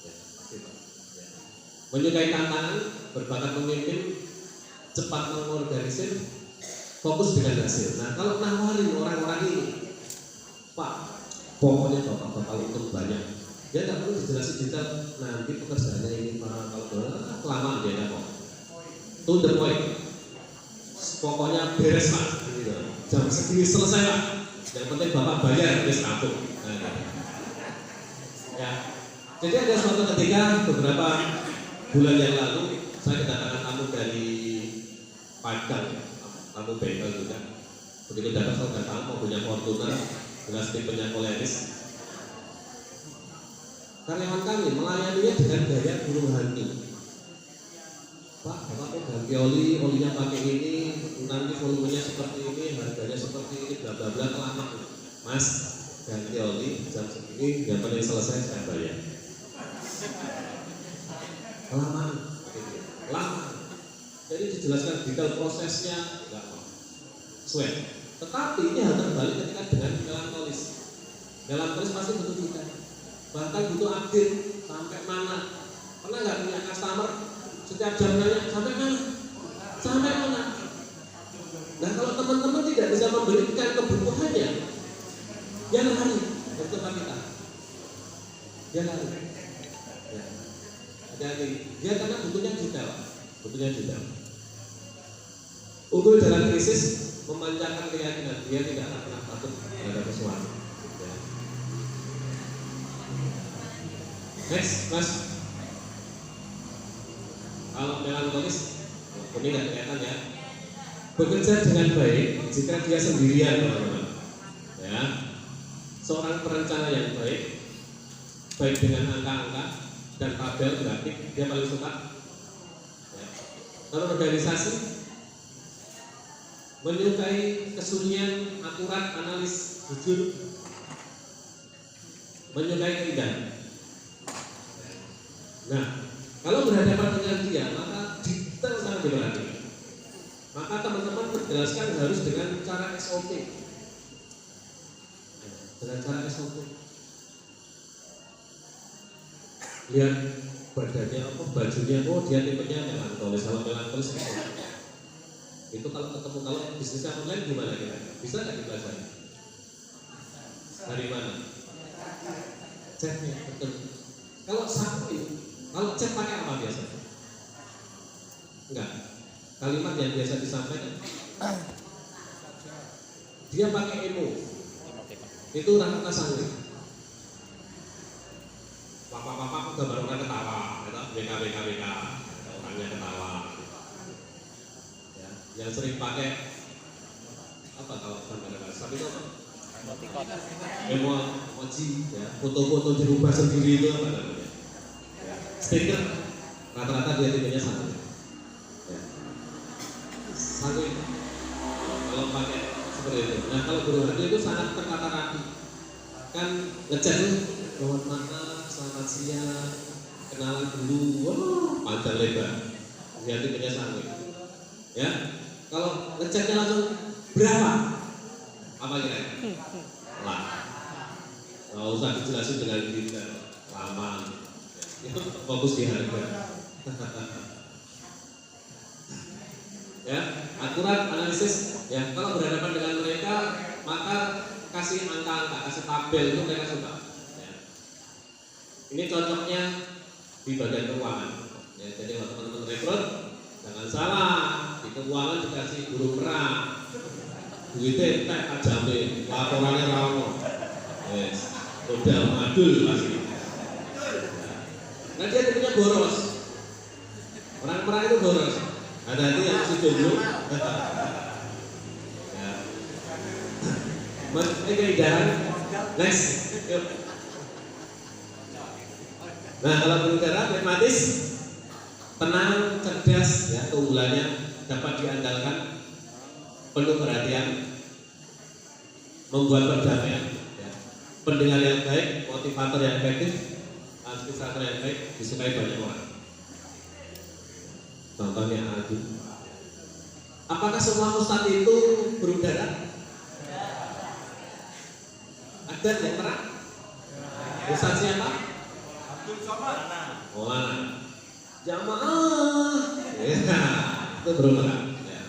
Ya, pasti Pak. Ya. Menyukai tantangan, berbakat memimpin, cepat mengorganisir, fokus dengan hasil. Nah, kalau nawarin orang-orang ini, Pak, pokoknya bapak-bapak untung banyak. Dia nggak perlu dijelasin detail. Nanti pekerjaannya ini Pak, kalau kelamaan dia nggak mau. To the point. Pokoknya beres Pak. Gitu. Jam segini selesai Pak. Yang penting bapak bayar wis rampung. Nah, ya. Jadi ada suatu ketika beberapa bulan yang lalu saya kedatangan tamu dari Padang, tamu bengkel juga. Begitu datang saya udah tahu mobilnya Fortuner, jelas tipenya Polaris. Karyawan kami melayaninya dengan gaya burung hantu. Pak, bapak kok ganti oli, olinya pakai ini, nanti volumenya seperti ini, harganya seperti ini, bla bla bla, lama. Mas, ganti oli jam segini, yang penting selesai saya bayar. Lama. Jadi dijelaskan detail prosesnya, enggak mau. Sesuai. Tetapi ini hal terbalik ketika dengan melankolis. Melankolis pasti butuh kita. Bahkan butuh update sampai mana. Pernah nggak punya customer setiap jam nanya sampai mana? Sampai mana? Nah, kalau teman-teman tidak bisa memberikan kebutuhannya, dia lari dari tempat kita. Dia lari. Ya. Hati-hati. Dia karena butuhnya detail. Unggul dalam krisis, memanjakan keyakinan. Dia tidak akan pernah takut terhadap sesuatu. Ya. Next, Mas. Kalau melankolis, ini tidak kelihatan ya. Bekerja dengan baik jika dia sendirian, teman-teman. Ya. Seorang perencana yang baik dengan angka-angka dan tabel grafik, dia paling suka. Ya. Kalau organisasi, menyukai kesunyian, akurat, analis, jujur, menyukai keindahan. Nah, kalau berhadapan dengan dia, maka detail sangat diperhatikan. Maka teman-teman menjelaskan harus dengan cara SOP. Dengan cara SOP. Lihat badannya apa, bajunya, oh dia tipenya melankolis, kalau melankolis itu kalau ketemu, kalau bisnisnya online gimana kira? Bisa nggak dipelajari? Dari mana? Chatnya, betul. Kalau sapu, kalau chat pakai apa biasanya? Enggak. Kalimat yang biasa disampaikan. Dia pakai emo. Itu rangka sangri. Papa gambar orang ketawa, BK, orangnya ketawa. Ya, yang sering pakai apa kalau gambar kasar itu apa? emoji, ya, foto-foto dirubah sendiri itu apa namanya? Ya. Stiker rata-rata dia tipenya sanguin. Ya. Sanguin. Kalau pakai seperti itu. Nah kalau burung hantu itu sangat tertata rapi. Kan ngechat tuh, selamat malam, selamat siang, kenalan dulu, wah panjang lebar. Dia tipenya sanguin. Ya. Kalau ngechatnya langsung berapa? Apa kira-kira? Lah. Nggak usah dijelasin dengan detail, lama. Ya, fokus di harga. Ya, akurat analisis. Ya, kalau berhadapan dengan mereka, maka kasih angka-angka, kasih tabel itu mereka suka. Ya. Ini cocoknya di bagian keuangan. Ya, jadi kalau teman-teman rekrut, jangan salah, di keuangan dikasih guru perang, duitnya tek ajame, laporannya rawon. Yes. Udah madul pasti. Nah dia punya boros. Orang perang itu boros. Hati-hati yang masih jomblo. Ya. Ini keindahan. Next. Yuk. Nah kalau berbicara pragmatis, tenang, cerdas, ya keunggulannya dapat diandalkan, penuh perhatian, membuat perdamaian. Pendengar yang baik, motivator yang efektif, administrator yang baik, disukai banyak orang. Contohnya Adi. Apakah semua ustadz itu berudara? Ada yang terang? Ustadz siapa? Abdul Somad. Maulana. Jamaah. Ya, itu berudara. Ya.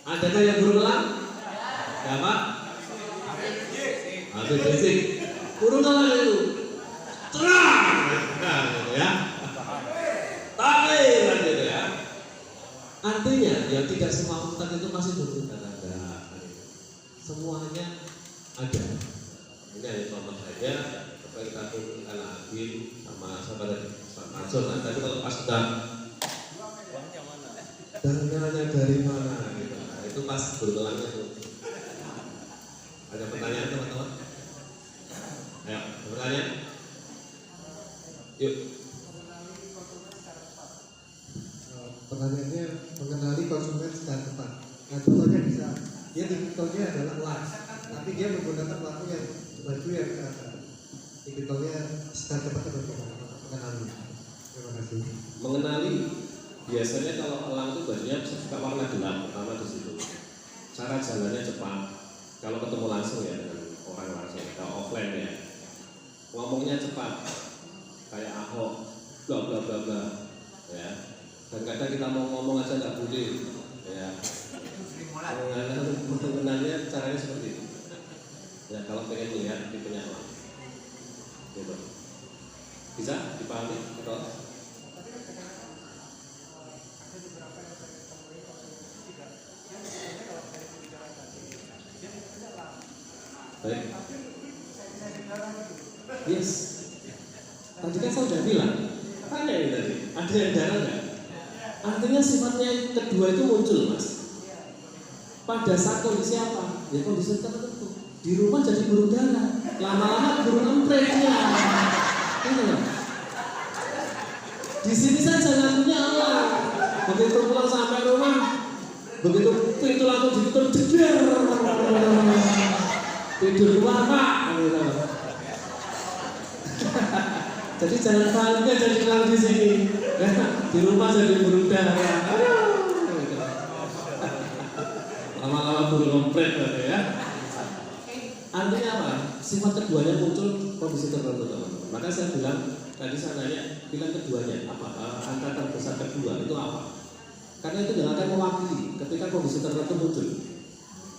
Adakah yang berulang? Siapa? Habib Rizik. Kurungan itu terang, nah, gitu ya. Takir, gitu ya. Artinya, ya tidak semua ustadz itu masih berudara. Semuanya ada. Ini hanya contoh saja. Supaya kita turunkan lagi sama sahabat Mansur. Tapi kalau pas sudah dananya dari mana, gitu. Nah, itu pas berulangnya tuh. Ada pertanyaan teman-teman? Ayo, pertanyaan. Yuk. Pertanyaannya mengenali konsumen secara tepat. Nah contohnya bisa, dia tipikalnya adalah las, tapi dia menggunakan lampu yang baju yang tipikalnya secara tepat atau mengenali. Terima kasih. Mengenali biasanya kalau elang itu bajunya suka warna gelap, pertama di situ. Cara jalannya cepat. Kalau ketemu langsung ya dengan orang langsung, kalau offline ya. Ngomongnya cepat, kayak Ahok, bla bla bla bla, ya. Dan kadang kita mau ngomong aja nggak boleh, ya. Mengenalnya caranya seperti itu. Ya kalau pengen lihat tipenya apa, gitu. Bisa dipahami, betul? Baik. Yes. Tadi kan saya sudah bilang, tanya ini tadi, ada yang darah nggak? Artinya sifatnya kedua itu muncul, Mas. Pada saat kondisi apa? Ya kondisi tertentu. Di rumah jadi burung darah, lama-lama burung empretnya. Ini loh. Di sini saja ngakunya Allah. Begitu pulang sampai rumah, begitu itu langsung ditutup jeder. Tidur luar Pak. Jadi jangan bangga jadi pulang di sini. Di rumah jadi burung darah. Lama-lama burung empret ya. Artinya apa? Sifat keduanya muncul kondisi tertentu teman-teman. Maka saya bilang tadi saya nanya, bilang keduanya apa? Angka terbesar kedua itu apa? Karena itu yang akan mewakili ketika kondisi tertentu muncul.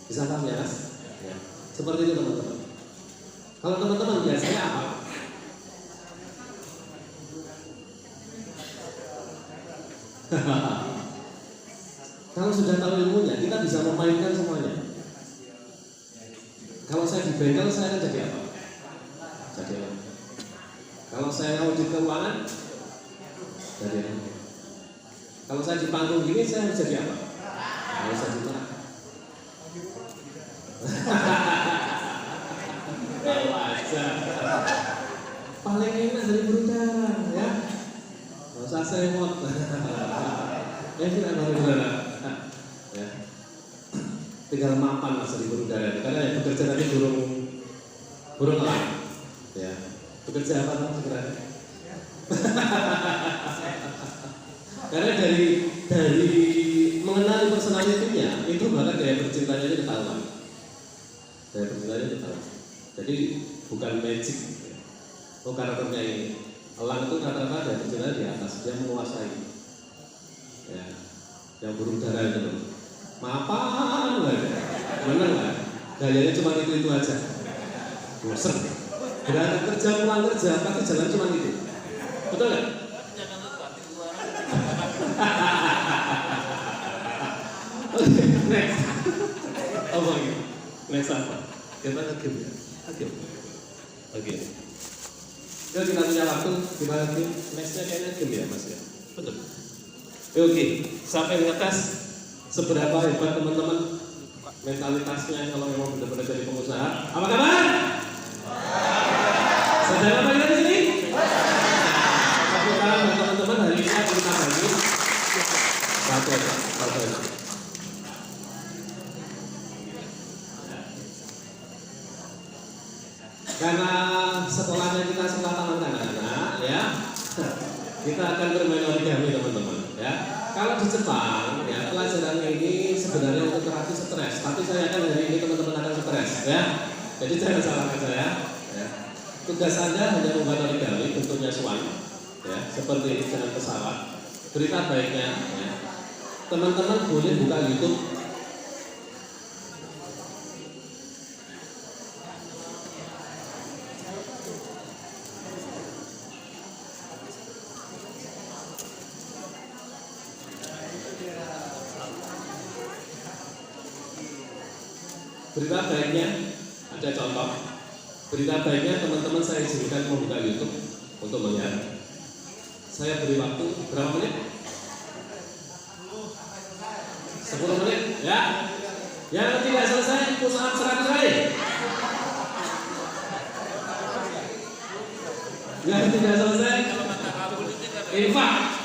Bisa paham ya, Mas? Ya. Seperti itu teman-teman. Kalau teman-teman biasanya apa? Kalau sudah tahu ilmunya, kita bisa memainkan semuanya. Kalau saya di bengkel, saya akan jadi apa? Jadi apa? Kalau saya audit keuangan, jadi apa? Kalau saya di panggung gini, saya harus jadi apa? Kalau saya di mana? aja. Paling enak dari berudara, ya. Nggak usah sewot. Ya tidak berudara. Ya. Tinggal mapan mas di berudara. Karena yang bekerja tadi burung elang. Ya. Bekerja apa mas sebenarnya? Karena dari mengenali personalitinya itu bahkan gaya bercintanya itu ketahuan. Gaya bercintanya ketahuan. Jadi bukan magic. Oh karakternya ini. Elang itu rata-rata gaya bercintanya di atas, dia menguasai. Ya, yang burung dara itu loh. Mapan lah, benar lah. Gayanya cuma itu aja. Bosan. Berangkat kerja pulang kerja, pasti jalan cuma itu. Betul nggak? Next. Apa lagi? Next apa? Kita hakim ya? Hakim. Oke. Kita punya waktu, gimana lagi? Nextnya kayaknya hakim ya mas ya? Betul. Oke, sampai ngetes seberapa hebat teman-teman mentalitasnya kalau memang benar-benar jadi pengusaha. Apa kabar? Sedang apa kita di sini? Satu kali teman-teman hari ini kita bagi satu aja. Karena sekolahnya kita sekolah tangan anak-anak, ya, kita akan bermain origami teman-teman. Ya, kalau di Jepang, ya pelajaran ini sebenarnya untuk terapi stres, tapi saya akan hari ini teman-teman akan stres, ya. Jadi jangan salahkan saya. Ya. Tugas Anda hanya membuat origami bentuknya swan, ya, seperti ini dengan pesawat. Berita baiknya, ya, teman-teman boleh buka YouTube. Berita baiknya, ada contoh. Berita baiknya teman-teman saya izinkan membuka YouTube untuk melihat. Saya beri waktu berapa menit? 10 menit, ya. Yang tidak selesai, push up 100 kali. Yang tidak selesai, infak.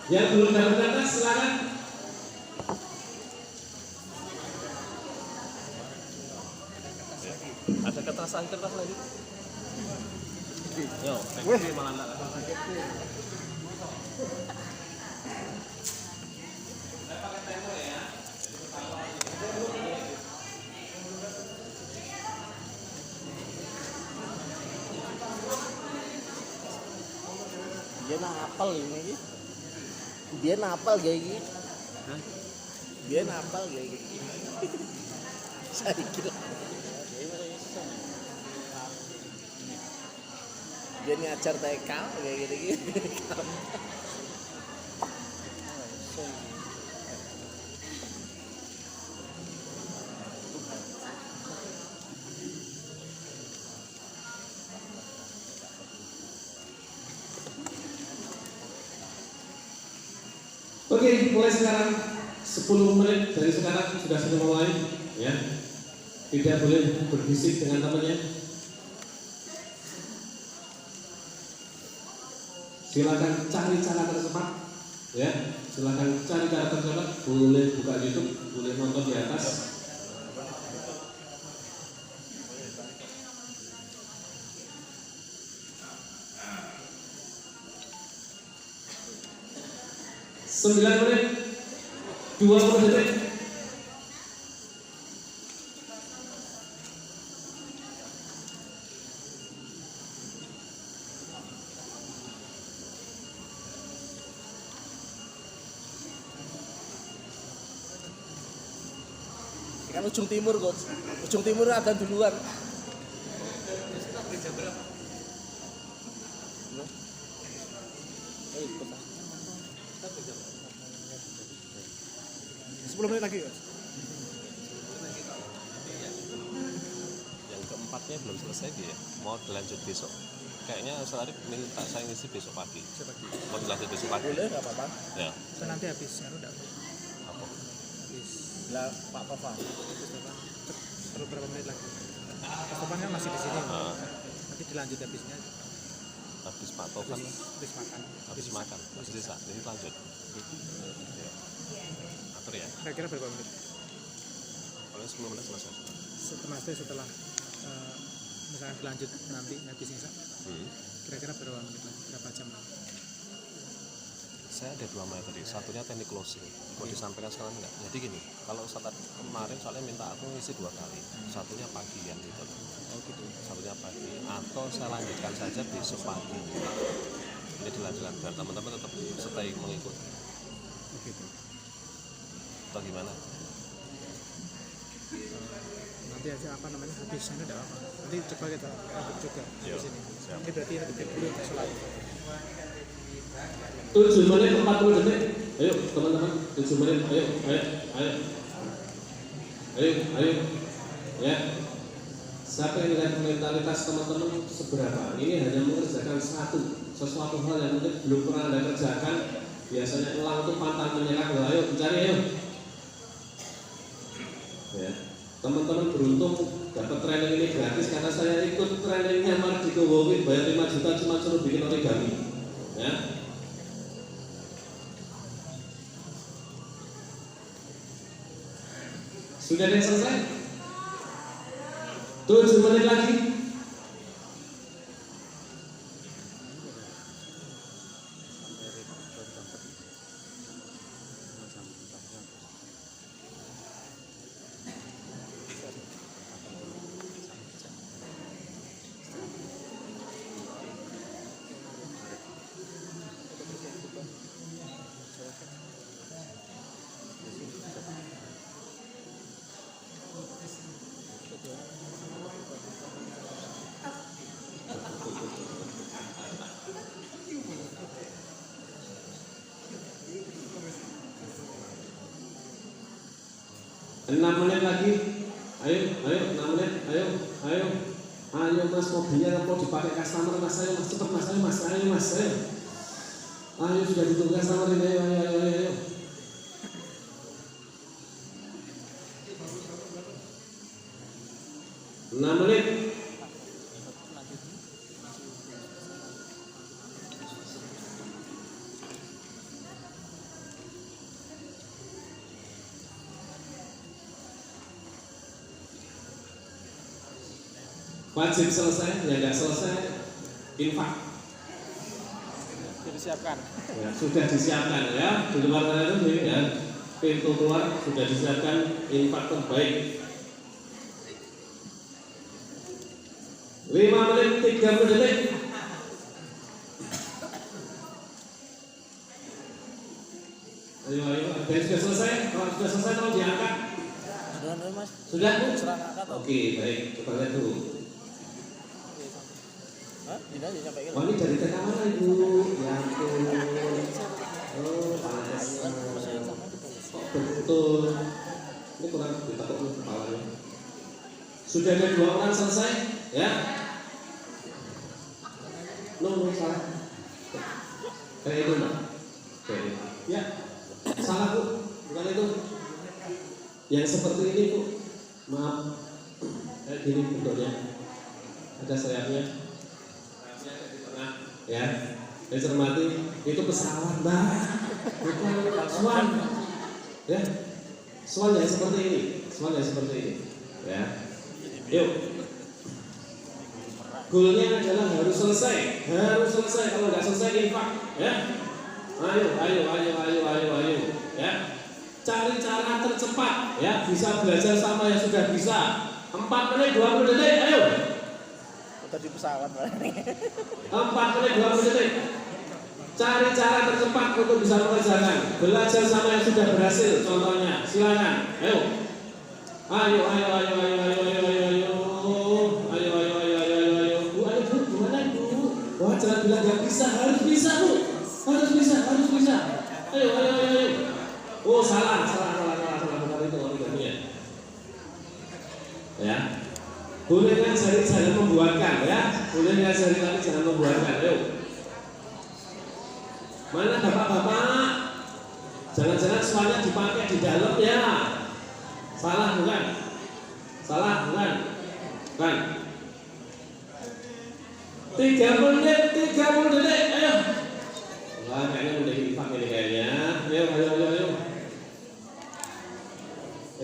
Yang belum dapat data silakan. Ada kertas lagi. Yo, malah enggak. Dia napal ini. Dia napal kayak gini. Dia napal kayak gini. Saya kira. Dia ngajar TK kayak gitu. Oke, mulai sekarang 10 menit dari sekarang sudah mulai, ya. Tidak boleh berbisik dengan temannya. Silakan cari cara tercepat, ya. Silakan cari cara tercepat. Boleh buka YouTube, boleh nonton di atas. Sembilan menit, 20 detik. Kan ujung timur kok. Ujung timur ada duluan. Menit lagi. Yang keempatnya belum selesai dia, mau dilanjut besok. kayaknya Ustaz Arif minta saya ngisi besok pagi. Mau dilanjut besok pagi? Boleh, nggak apa-apa. Ya. So, nanti habis enggak Apa? habis Lah Pak Tovan. perlu berapa menit lagi? Mas Topan kan masih di sini. Nanti dilanjut habisnya. Habis Pak Tovan. Habis makan. Habis makan. Habis sisa. Jadi lanjut. Ya. Atur ya. Kira-kira berapa menit? Paling 10 menit selesai. Setelah misalkan dilanjut nanti habis sisa. Kira-kira berapa menit lagi? Berapa jam lagi? Saya ada 2 materi, satunya teknik closing. Mau disampaikan sekarang enggak? Jadi gini, kalau Ustaz kemarin soalnya minta aku ngisi 2 kali, satunya pagian gitu. Oh gitu. Satunya pagi, atau saya lanjutkan saja besok pagi. Ini dilanjutkan biar teman-teman tetap stay mengikuti. Oh gitu. Atau gimana? Nanti aja habis ini enggak apa. Nanti coba kita lanjut juga di sini. Siap. Ini berarti nanti dulu sholat. 7 menit 40 detik. Ayo teman-teman, 7 menit. Ayo. Ya. Siapa yang lihat mentalitas teman-teman seberapa? Ini hanya mengerjakan sesuatu hal yang mungkin belum pernah Anda kerjakan. Biasanya elang itu pantang menyerah. Ayo mencari ayo. Ya. Teman-teman beruntung dapat training ini gratis karena saya ikut trainingnya Mardiko Wowi, bayar 5 juta cuma suruh bikin origami. Ya. Sudah ada yang selesai? 7 menit lagi. Enam menit lagi, ayo 6 menit, ayo mas, mobilnya mau dipakai customer mas, ayo mas, cepet mas, ayo sudah ditunggu customer ini, ayo. Enam menit. Wajib selesai, ya nggak selesai, infak. Sudah disiapkan. Ya, sudah disiapkan ya, di luar sana itu ya, pintu keluar sudah disiapkan infak terbaik. 5 menit 30 detik. Ayo, ada yang sudah selesai? Kalau sudah selesai tolong diangkat. Sudah mas. Sudah? Serang angkat. Oke, baik, coba lihat dulu. Tidak aja sampai Oh, ini dari TK mana ibu? Ya ampun. Oh, panas. Betul. Ini kurang ditekuk kepalanya. Sudah ada 2 orang selesai, ya? No, salah. Kayak itu, Mbak. Kayak itu. Ya, salah Bu. Bukan itu. Yang seperti ini Bu. Maaf. Kayak gini bentuknya. Ada sayapnya. Ya, saya cermati itu pesawat Mbak, bukan swan. Ya, swan yang seperti ini, ya. Yuk, goalnya adalah harus selesai. Kalau nggak selesai infak, ya. Ayo, ya. Cari cara tercepat, ya. Bisa belajar sama yang sudah bisa. 4 menit 20 detik, ayo. Tadi pesawat nih. 4 menit 20 detik. Cari cara tercepat untuk bisa mengerjakan. Belajar sama yang sudah berhasil. Contohnya, silakan. Ayo. Bu, gimana Bu? Wah, jangan bilang nggak bisa. Harus bisa Bu. Harus bisa. Ayo. Oh, salah. Benar itu origaminya. Ya. Boleh kan jari-jari membuatkan, ya. Boleh ngajari tapi jangan membuarkan. Ayo. Mana bapak-bapak? Jangan-jangan semuanya dipakai di dalam ya? Salah bukan? Salah bukan? Bukan. 30 menit, 30 detik. Ayo. Wah, kayaknya udah infak ini kayaknya. Ayo.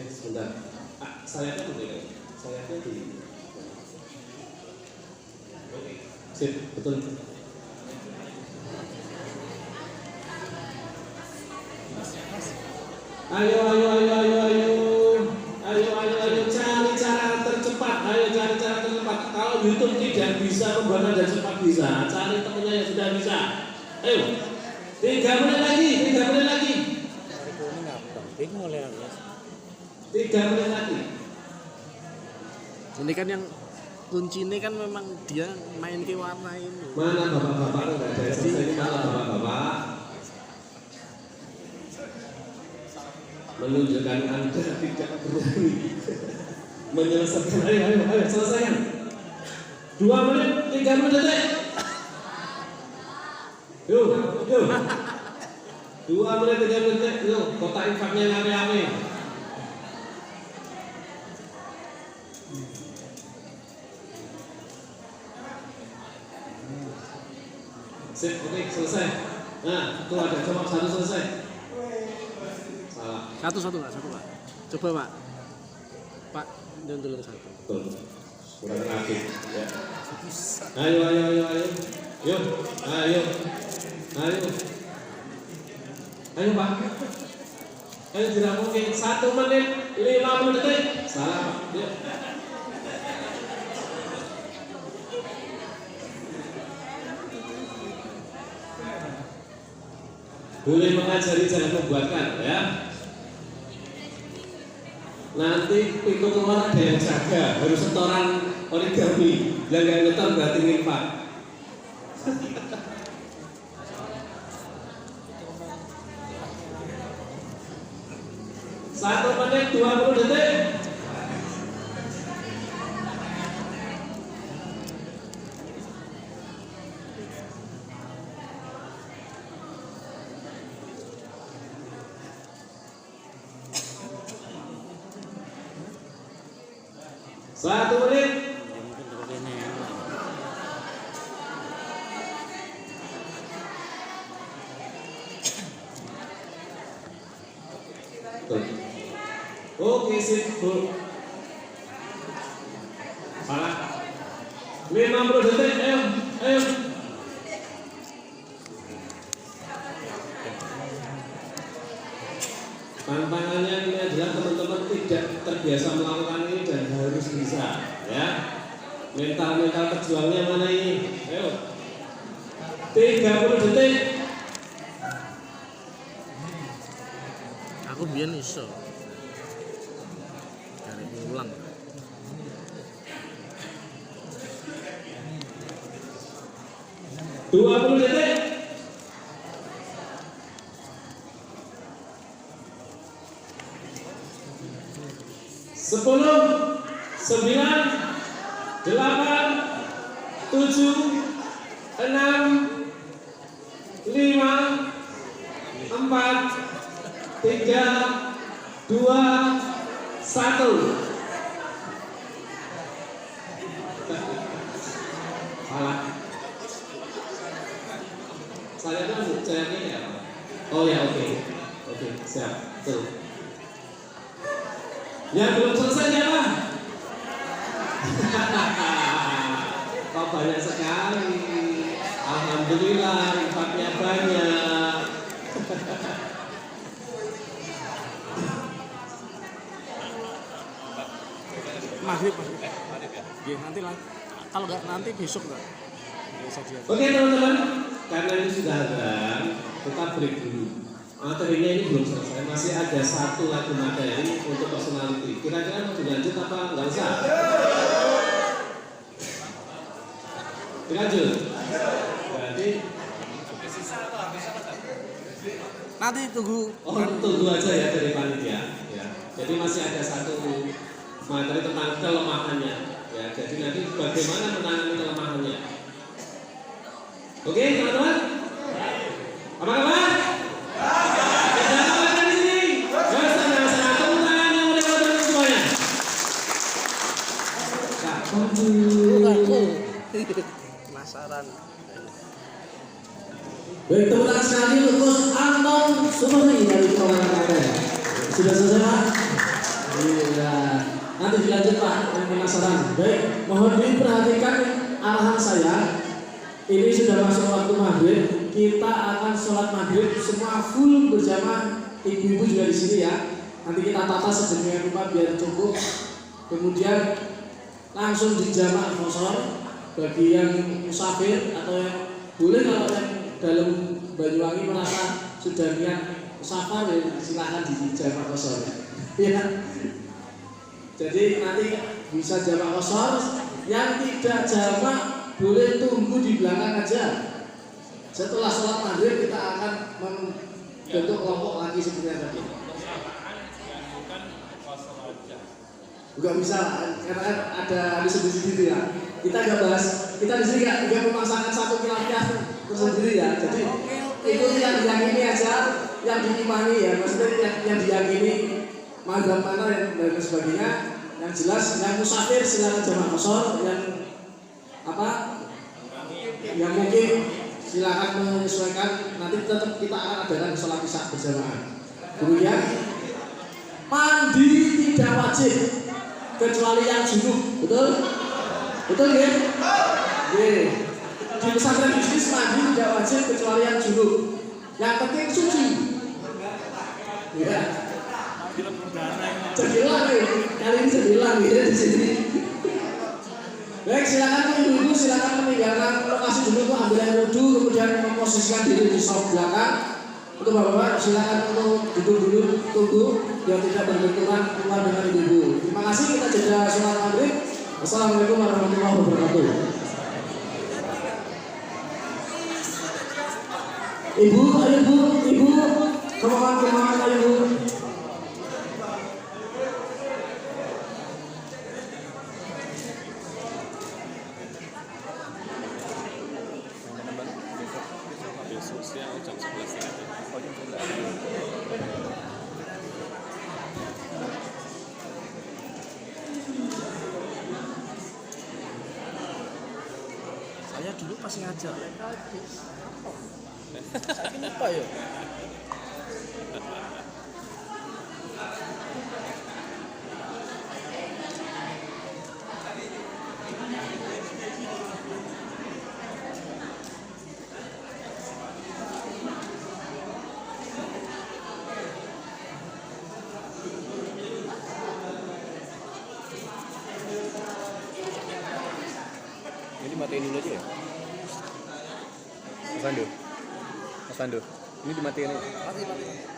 Sebentar. Sayapnya udah. Sayapnya di. Oke. Sip, betul. Ayo, cari cara tercepat. Ayo cari cara tercepat. Kalau YouTube tidak bisa membuat Anda cepat bisa, cari temannya yang sudah bisa. Ayo, 3 menit lagi. 3 menit lagi. 3 menit lagi. Ini kan yang kunci ini kan memang dia main ke warna ini. Mana bapak-bapak enggak ada selesai mana bapak-bapak? Menunjukkan Anda tidak berani menyelesaikan. Ayo, selesaikan. 2 menit, 3 menit detik. Yuk. 2 menit, 3 menit detik. Yuk, kotak infaknya rame-rame. Sip, oke, selesai. Nah, tuh ada coba satu selesai. Salah. Satu Pak. Coba Pak. Pak, dan dulu satu. Betul. Kurang rapi. Ya. Ayo. Yuk, ayo. Ayo Pak. Ayo tidak mungkin 1 menit 50 detik. Salah Pak. Yuk. Boleh mengajari jangan membuatkan ya. Nanti pintu keluar ada yang jaga, harus setoran origami. Yang nggak nyetor berarti ngimpak. 1 menit 20 detik. Satu menit. Oke, sip, Bu. Salah. 50 detik, ayo. Tantangannya ini adalah teman-teman tidak terbiasa melakukan ini dan harus bisa, ya. Mental pejuangnya mana ini? Ayo. 30 detik. Aku biar iso. Cari ulang. 20 detik. 10, 9, 8, 7, 6, 5, 4, 3, 2, 1. Salah. Saya kan caranya ya. Oh ya, oke, siap, tuh. Yang belum selesai siapa? Kok banyak sekali. Alhamdulillah, infaknya banyak. Maghrib ya. Ya nanti lah. Kalau nggak nanti besok nggak. Oke teman-teman, karena ini sudah azan, kita break dulu. Materinya ini belum selesai, masih ada satu lagi materi untuk personality. Kira-kira mau dilanjut apa nggak usah? Dilanjut. Berarti nanti tunggu. Oh, tunggu aja ya dari panitia. Ya. Jadi masih ada satu materi tentang kelemahannya. Ya, jadi nanti bagaimana menangani kelemahannya. Oke, teman-teman? Apa kabar? Ada apa di sini? Sama-sama tepuk tangan yang meriah semuanya. Penasaran. Baik, tepuk tangan sekali untuk Coach Anton Sumerni dari Kabupaten Klaten. Sudah selesai Pak? Iya. Nanti dilanjut Pak, yang penasaran. Baik, mohon diperhatikan arahan saya. Ini sudah masuk waktu maghrib. Kita akan sholat maghrib semua full berjamaah. Ibu-ibu juga di sini ya. Nanti kita tata sedemikian rupa biar cukup. Kemudian langsung dijamaah kosor. Bagi yang musafir atau yang boleh kalau yang dalam Banyuwangi merasa sudah niat safar, ya silakan di jamak kosor ya. Jadi nanti bisa jamak kosor, yang tidak jamak boleh tunggu di belakang aja. Setelah sholat maghrib kita akan membentuk kelompok lagi seperti yang tadi. Enggak bisa karena ada sendiri ya. Kita nggak bahas, kita di sini nggak memasangkan satu kilafiah tersendiri ya. Jadi itu yang ini aja, yang diimani ya, maksudnya yang diyakini mazhab mana dan sebagainya. Yang jelas yang musafir silakan jamak kosor, yang apa? Yang mungkin silakan menyesuaikan. Nanti tetap kita akan adakan sholat isya berjamaah. Kemudian mandi tidak wajib kecuali yang junub, betul? Betul ya? Di pesantren bisnis mandi tidak wajib kecuali yang junub. Yang penting suci. Ya. Cedilan nih, kali ini cedilan ya di sini. Baik, silakan ibu-ibu silakan meninggalkan lokasi dulu, ambil air wudhu, kemudian memposisikan diri di sop belakang. Untuk bapak-bapak silakan untuk duduk dulu, tunggu biar tidak berbenturan keluar dengan ibu-ibu. Terima kasih, kita jeda sholat maghrib. Assalamualaikum warahmatullahi wabarakatuh. Ibu, kemauan ayo Bu. Besok siang jam 11 tadi. Saya dulu pasti ngajak. Saya lupa ya. Ini matiin dulu aja ya. Mas Pandu, ini dimatiin aja. Mati.